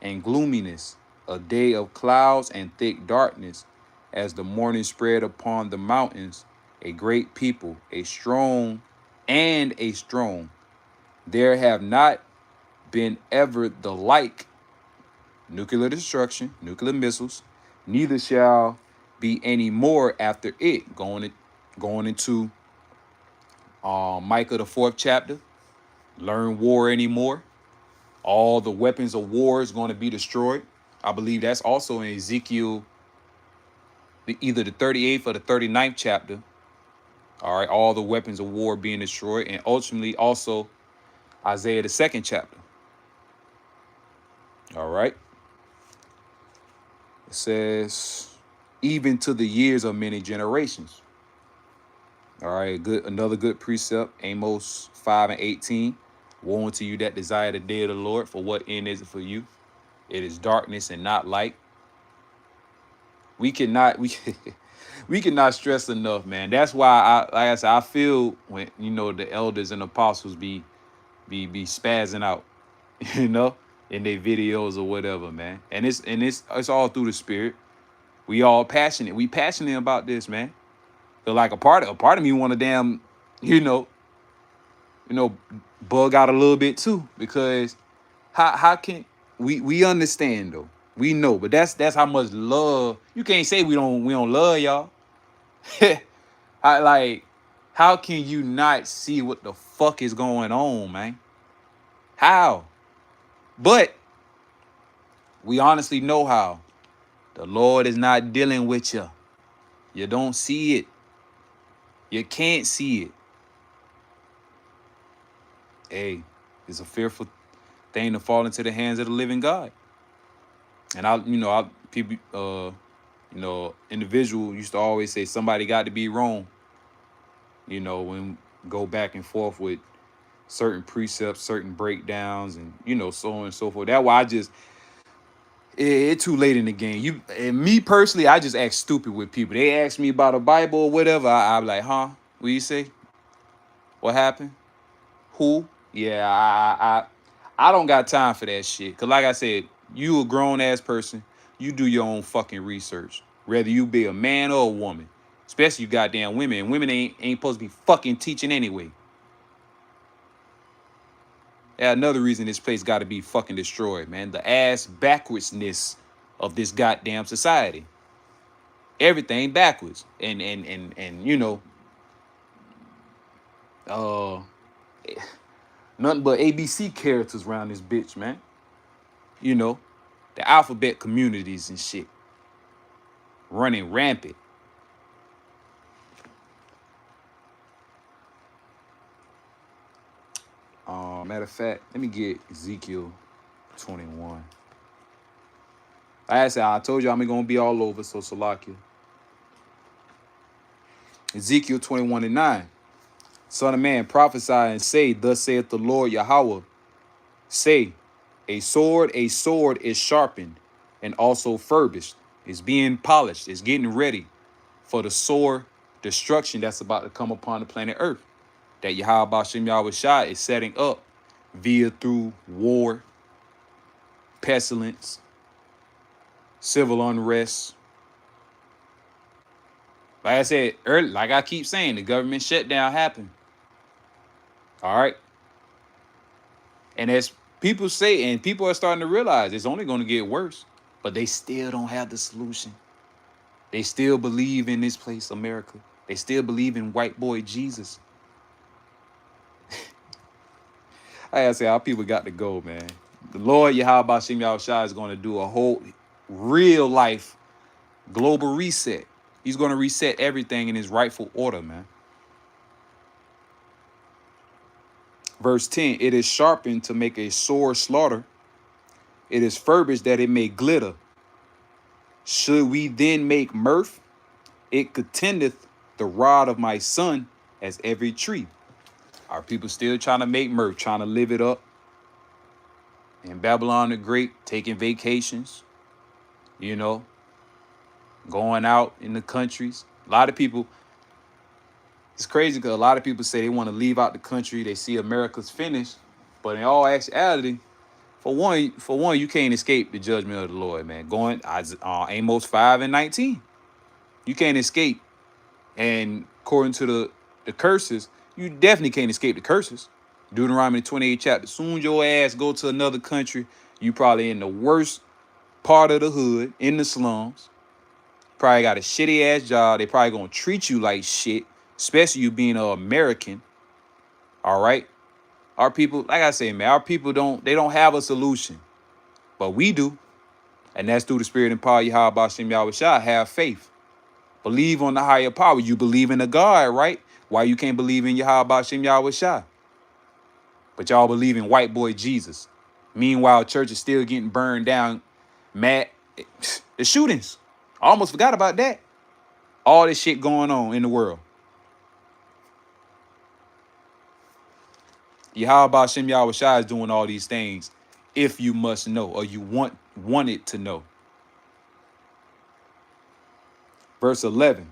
and gloominess, a day of clouds and thick darkness, as the morning spread upon the mountains, a great people, a strong. There have not been ever the like. Nuclear destruction, nuclear missiles, neither shall be any more after it. Going into Micah the 4th chapter. Learn war anymore. All the weapons of war is going to be destroyed. I believe that's also in Ezekiel, either the 38th or the 39th chapter. All right, all the weapons of war being destroyed, and ultimately also Isaiah the 2nd chapter. All right. It says, even to the years of many generations. All right, another good precept, Amos 5 and 18. Woe unto you that desire the day of the Lord, for what end is it for you? It is darkness and not light. We cannot stress enough, man. That's why I feel when the elders and apostles be spazzing out. you know, in their videos or whatever, man. And it's all through the spirit. We all passionate. We passionate about this, man. But like a part of me want to damn, you know, you know, bug out a little bit too, because how can we understand though? We know, but that's how much love. You can't say we don't love y'all. I like, how can you not see what the fuck is going on, man? How? But we honestly know how. The Lord is not dealing with you. You don't see it. You can't see it. Hey, it's a fearful thing to fall into the hands of the living God. And people, individual used to always say somebody got to be wrong. When go back and forth with certain precepts, certain breakdowns, and so on and so forth. That's why it's too late in the game. You and me personally, I just act stupid with people. They ask me about a Bible or whatever. I'm like, huh? What you say? What happened? Who? Yeah, I don't got time for that shit. Cause like I said, you a grown ass person. You do your own fucking research. Whether you be a man or a woman. Especially you goddamn women. And women ain't supposed to be fucking teaching anyway. Yeah, another reason this place got to be fucking destroyed, man. The ass backwardsness of this goddamn society. Everything backwards. And uh nothing but ABC characters around this bitch, man. The alphabet communities and shit. Running rampant. Matter of fact, let me get Ezekiel 21. Like I said, I told you I'm going to be all over, so Salakia. Ezekiel 21:9. Son of man, prophesy and say, thus saith the Lord Yahweh. Say, a sword is sharpened and also furbished. It's being polished. It's getting ready for the sore destruction that's about to come upon the planet Earth. That Yahweh Bashem Yahweh Shai is setting up via through war, pestilence, civil unrest. Like I said earlier, like I keep saying, the government shutdown happened. All right. And as people say, and people are starting to realize it's only going to get worse, but they still don't have the solution. They still believe in this place, America. They still believe in white boy Jesus. Like I say, our people got to go, man. The Lord Yahweh Bashem Yahweh Shai is going to do a whole real life global reset. He's going to reset everything in his rightful order, man. Verse 10, it is sharpened to make a sore slaughter. It is furbished that it may glitter. Should we then make mirth? It contendeth the rod of my son as every tree. Our people still trying to make mirth, trying to live it up. In Babylon the Great, taking vacations, going out in the countries. A lot of people, it's crazy because a lot of people say they want to leave out the country. They see America's finished. But in all actuality, for one, you can't escape the judgment of the Lord, man. Going Amos 5:19. You can't escape. And according to the curses, you definitely can't escape the curses. Deuteronomy 28 chapter. Soon your ass go to another country, you probably in the worst part of the hood, in the slums. Probably got a shitty ass job. They probably gonna treat you like shit, especially you being an American. All right. Our people, like I say, man, our people don't have a solution. But we do. And that's through the spirit and power of Yahweh Bashem Yahweh Shai. Have faith. Believe on the higher power. You believe in the God, right? Why you can't believe in Yahweh Bashem Yahweh Shai? But y'all believe in white boy Jesus. Meanwhile, church is still getting burned down. Mad. The shootings. I almost forgot about that. All this shit going on in the world. Yahweh Bashem Yahweh Shai is doing all these things if you must know or you want it to know. Verse 11.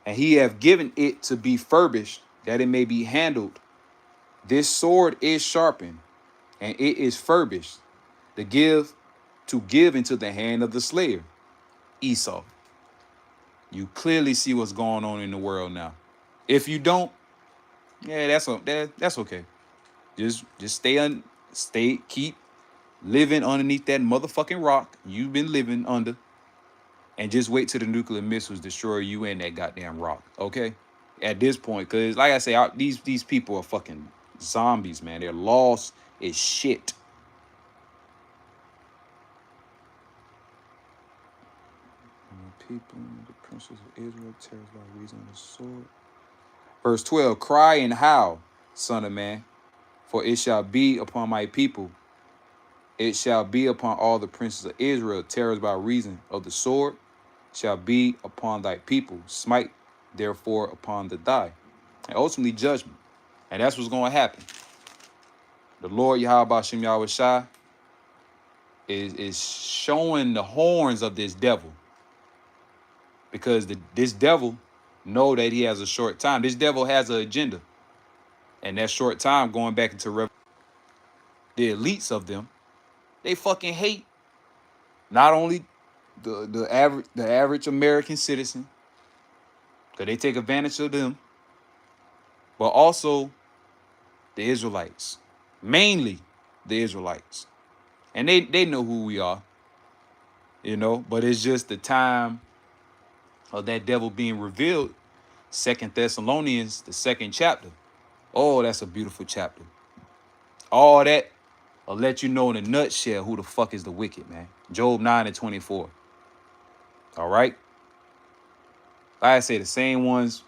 And he hath given it to be furbished, that it may be handled. This sword is sharpened, and it is furbished to give into the hand of the slayer, Esau. You clearly see what's going on in the world now. If you don't, yeah, that's okay. Just keep living underneath that motherfucking rock you've been living under, and just wait till the nuclear missiles destroy you and that goddamn rock. Okay, at this point, because like I say, these people are fucking zombies, man. They're lost as shit. People, the princes of Israel, terrors by reason of the sword. Verse 12, cry and howl, son of man, for it shall be upon my people. It shall be upon all the princes of Israel, terrors by reason of the sword, shall be upon thy people. Smite, therefore, upon the thy. And ultimately judgment. And that's what's going to happen. The Lord Yahweh Shem Yahweh Shai is showing the horns of this devil. Because this devil know that he has a short time. This devil has an agenda. And that short time, going back into the elites of them, they fucking hate not only the average American citizen, because they take advantage of them, but also the Israelites, mainly the Israelites. And they know who we are, but it's just the time of that devil being revealed. 2 Thessalonians, the 2nd chapter. Oh, that's a beautiful chapter. All that will let you know in a nutshell who the fuck is the wicked, man. Job 9:24. All right? Like I say, the same ones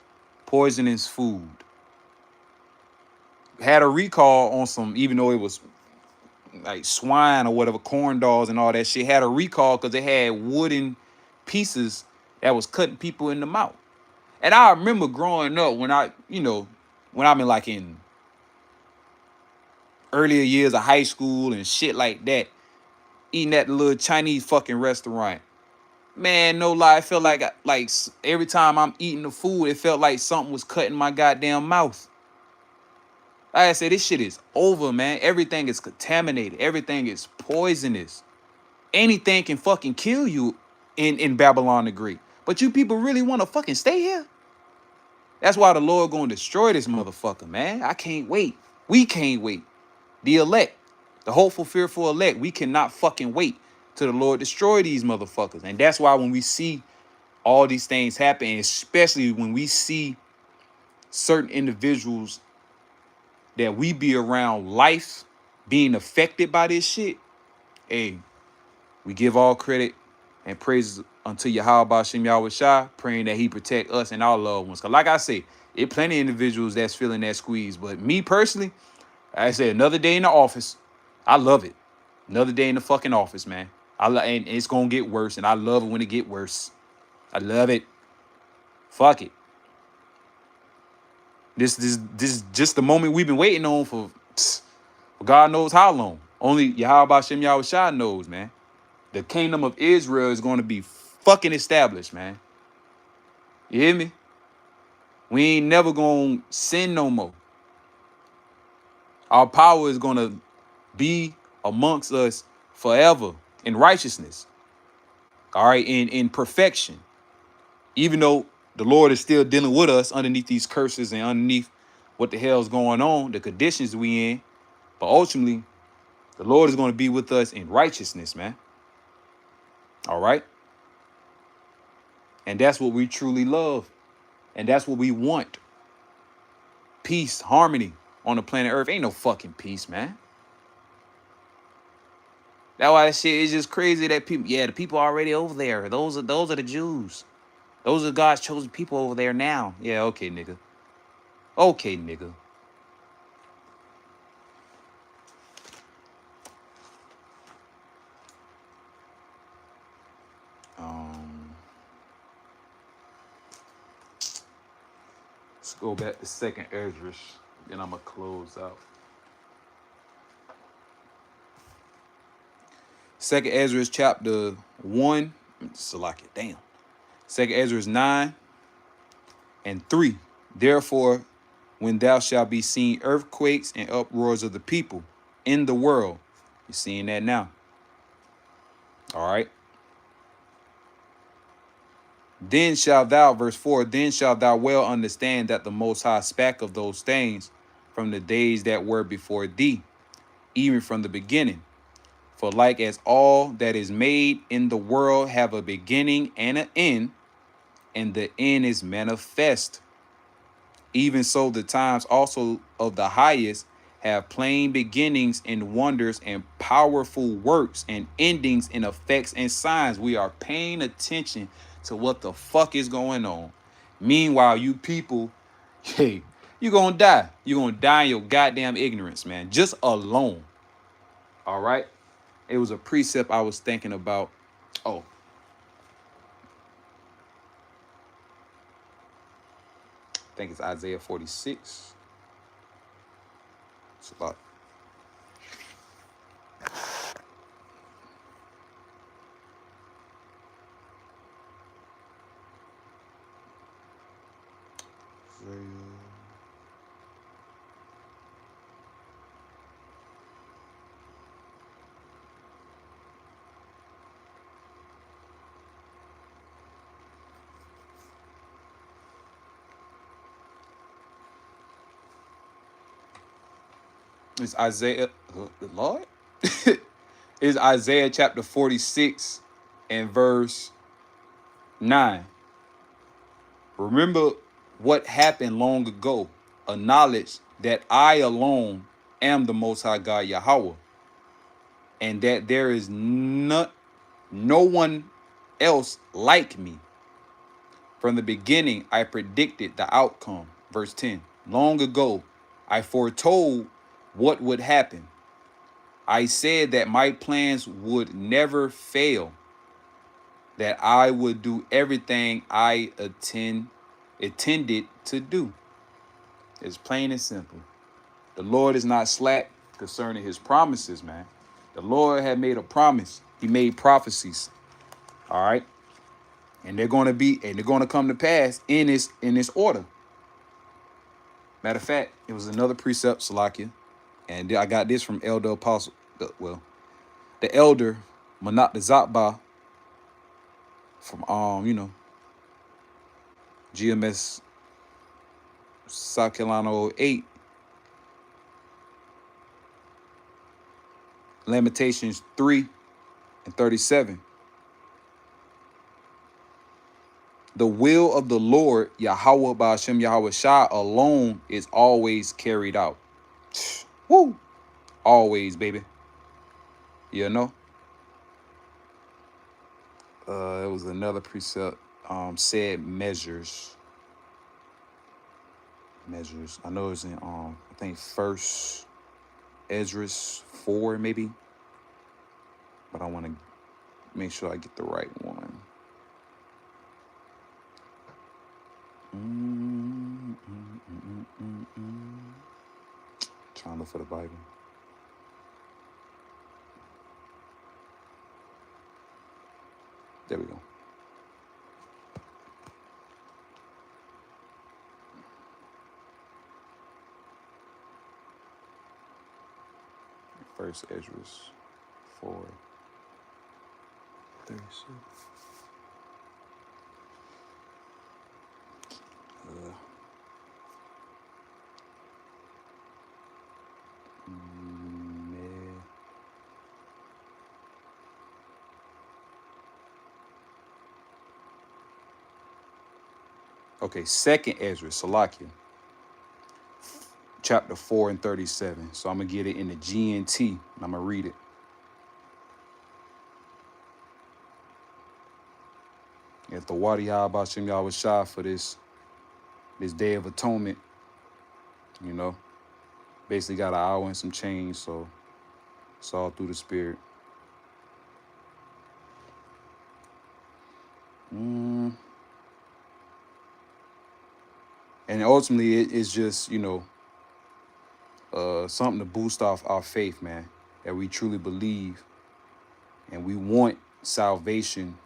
poisoning food. Had a recall on some, even though it was like swine or whatever, corn dogs and all that shit, had a recall because they had wooden pieces that was cutting people in the mouth. And I remember growing up when I'm in earlier years of high school and shit like that, eating at the little Chinese fucking restaurant. Man, no lie, it felt like every time I'm eating the food, it felt like something was cutting my goddamn mouth. Like I said, this shit is over, man. Everything is contaminated. Everything is poisonous. Anything can fucking kill you in Babylon the Great. But you people really want to fucking stay here? That's why the Lord gonna destroy this motherfucker, man. I can't wait. We can't wait. The elect, the hopeful, fearful elect, we cannot fucking wait till the Lord destroy these motherfuckers. And that's why when we see all these things happen, especially when we see certain individuals that we be around life being affected by this shit, hey, we give all credit and praise unto Yahweh Shem Yahweh Shai, praying that he protect us and our loved ones. Because like I say, it plenty of individuals that's feeling that squeeze. But me personally, I say another day in the office. I love it. Another day in the fucking office, man. And it's going to get worse. And I love it when it get worse. I love it. Fuck it. This is just the moment we've been waiting on for God knows how long. Only Yahweh Shem Yahweh Shai knows, man. The kingdom of Israel is going to be fucking established, man. You hear me? We ain't never going to sin no more. Our power is going to be amongst us forever in righteousness. All right, in perfection. Even though the Lord is still dealing with us underneath these curses and underneath what the hell's going on, the conditions we in. But ultimately, the Lord is going to be with us in righteousness, man. All right? And that's what we truly love. And that's what we want. Peace, harmony on the planet Earth. Ain't no fucking peace, man. That's why that shit is just crazy that the people already over there. Those are the Jews. Those are God's chosen people over there now. Yeah, okay, nigga. Okay, nigga. Let's go back to 2nd Ezra. Then I'm going to close out. 2nd Ezra chapter 1. Salakia, damn. 2nd Ezra 9 and 3. Therefore, when thou shalt be seen earthquakes and uproars of the people, in the world. You're seeing that now. All right. Then shalt thou, verse 4, then shalt thou well understand that the Most High spake of those things from the days that were before thee, even from the beginning. For like as all that is made in the world have a beginning and an end, and the end is manifest, even so the times also of the highest have plain beginnings and wonders and powerful works and endings and effects and signs. We are paying attention to what the fuck is going on. Meanwhile, you people, hey, you're gonna die. You're gonna die in your goddamn ignorance, man. Just alone. All right. It was a precept I was thinking about. Oh, I think it's Isaiah 46. It's a lot. It's Isaiah, Lord? It's Isaiah chapter 46 and verse 9. Remember what happened long ago. Acknowledge that I alone am the Most High God Yahweh, and that there is no one else like me. From the beginning, I predicted the outcome. Verse 10. Long ago, I foretold what would happen. I said that my plans would never fail, that I would do everything I intended to do. It's plain and simple. The Lord is not slack concerning his promises, man. The Lord had made a promise. He made prophecies. All right. And they're going to come to pass in this order. Matter of fact, it was another precept, Salakia. And I got this from Elder Apostle, the elder Manat the Zatba from GMS South Carolina 08. Lamentations 3 and 37. The will of the Lord, Yahweh Ba'ashem Yahweh Shah, alone is always carried out. Woo! Always, baby. You know? It was another precept, said measures. Measures. I know it's in, I think, First Esdras 4, maybe. But I want to make sure I get the right one. Trying to look for the Bible. There we go. First Esdras 4:36. Okay, Second Esdras, Salakia, chapter 4 and 37. So I'm gonna get it in the GNT, and I'm gonna read it. If the Wadi Bashim Yahweh Shah for this Day of Atonement, basically got an hour and some change, so it's all through the Spirit. And ultimately, it's just, something to boost off our faith, man, that we truly believe and we want salvation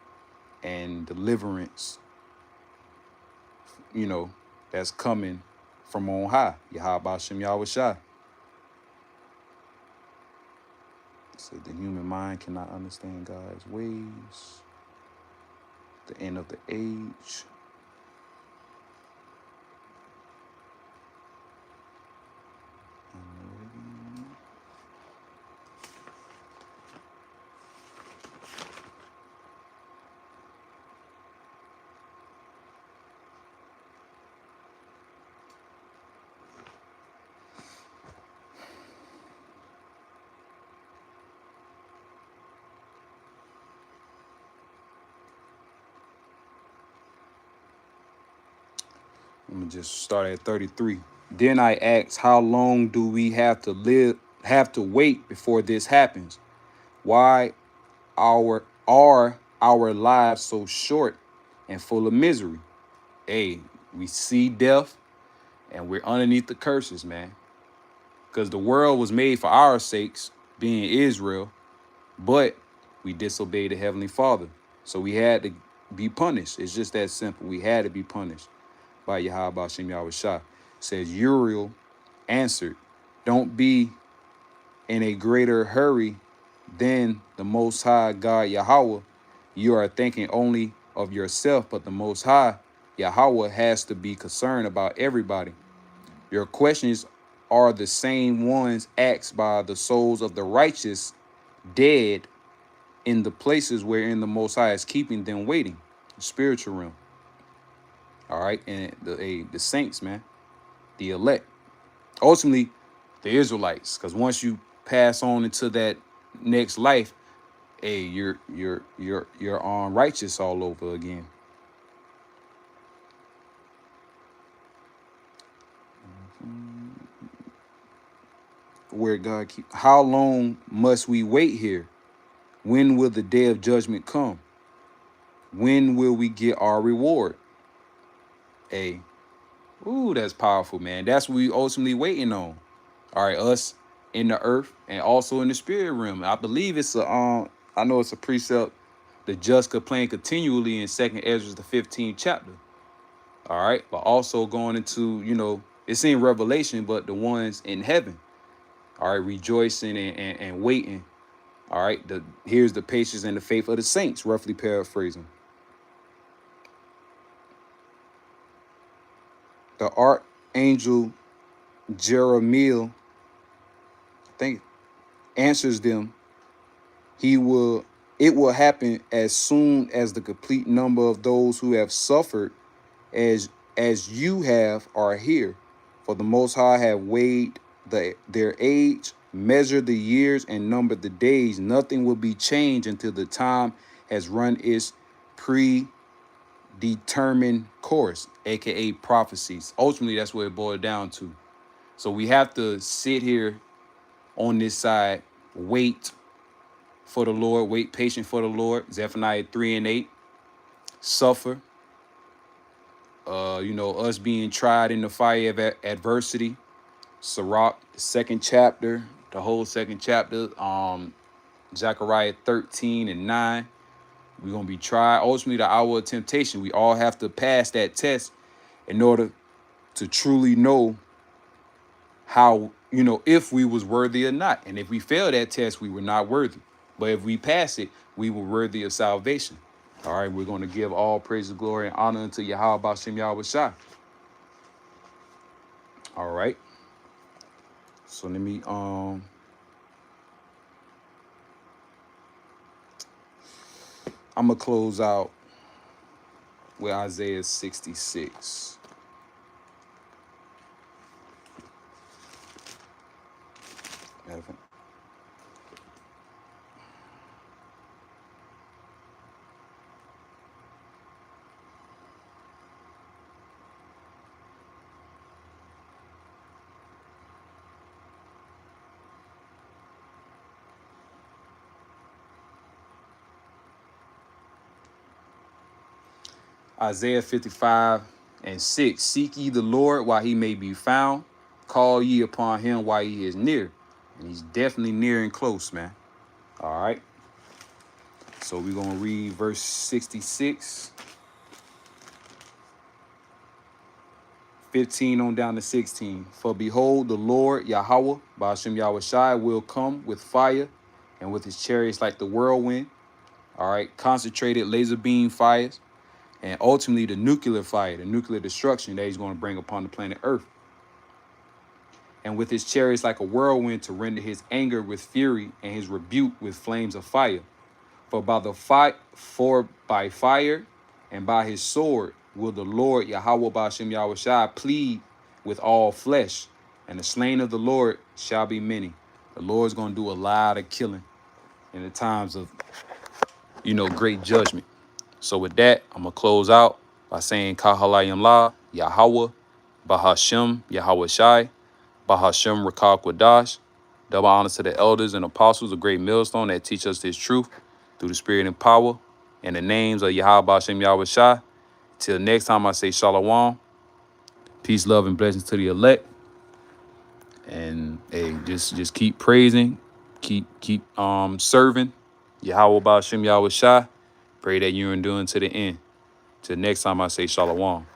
and deliverance, that's coming from on high, Yahweh Ba'ashem Yahweh Shai. Say the human mind cannot understand God's ways. The end of the age. Let me just start at 33. Then I asked, how long do we have to wait before this happens? Why are our lives so short and full of misery? Hey, we see death and we're underneath the curses, man. Because the world was made for our sakes, being Israel, but we disobeyed the Heavenly Father. So we had to be punished. It's just that simple. We had to be punished by Yahweh Hashem Yahweh Shah. Says Uriel answered, don't be in a greater hurry than the Most High God Yahweh. You are thinking only of yourself, but the Most High Yahweh has to be concerned about everybody. Your questions are the same ones asked by the souls of the righteous dead in the places wherein the Most High is keeping them waiting, the spiritual realm. All right, and the saints, man, the elect, ultimately the Israelites, because once you pass on into that next life, hey, you're on righteous all over again. Where God keep. How long must we wait here? When will the day of judgment come? When will we get our reward? Hey, ooh, that's powerful, man. That's what we ultimately waiting on. All right, us in the earth and also in the spirit realm. I believe it's I know it's a precept. The just complain continually in 2nd Ezra, the 15th chapter. All right, but also going into, it's in Revelation, but the ones in heaven. All right, rejoicing and waiting. All right, here's the patience and the faith of the saints, roughly paraphrasing. The archangel Jeremiah, I think, answers them. It will happen as soon as the complete number of those who have suffered as you have are here. For the Most High have weighed their age, measured the years, and numbered the days. Nothing will be changed until the time has run its predetermined course, aka prophecies. Ultimately, that's what it boiled down to. So we have to sit here on this side, wait for the Lord, wait patient for the Lord. Zephaniah 3:8. Suffer. Us being tried in the fire of adversity. Sirach, the 2nd chapter, the whole 2nd chapter. Zechariah 13:9. We're gonna be tried. Ultimately, the hour of temptation. We all have to pass that test in order to truly know how, if we was worthy or not. And if we fail that test, we were not worthy. But if we pass it, we were worthy of salvation. All right, we're going to give all praise, glory, and honor unto Yahweh Bashem Yahweh Shai. All right. So let me I'm gonna close out with Isaiah 66. Isaiah 55:6. Seek ye the Lord while he may be found. Call ye upon him while he is near. And he's definitely near and close, man. All right. So we're going to read verse 66. 15 on down to 16. For behold, the Lord Yahweh, Ba'ashem Yahweh Shai, will come with fire, and with his chariots like the whirlwind. All right, concentrated laser beam fires, and ultimately the nuclear fire, the nuclear destruction that he's going to bring upon the planet Earth. And with his chariots like a whirlwind to render his anger with fury and his rebuke with flames of fire. For by fire and by his sword will the Lord Yahweh Ba'ashem Yahweh Shai plead with all flesh, and the slain of the Lord shall be many. The Lord's going to do a lot of killing in the times of, great judgment. So with that, I'm going to close out by saying Kahalayim La, Yahweh, Bahashem, Yahweh Shai, Bahashem Rakal Kwadash. Double honors to the elders and apostles, a great millstone that teach us this truth through the spirit and power. In the names of Yahweh Bahashem Yahweh Shai. Till next time I say Shalom. Peace, love, and blessings to the elect. And hey, just keep praising, keep serving Yahweh Bahashem Yahweh Shai. Pray that you're enduring to the end. Till next time I say Shalom.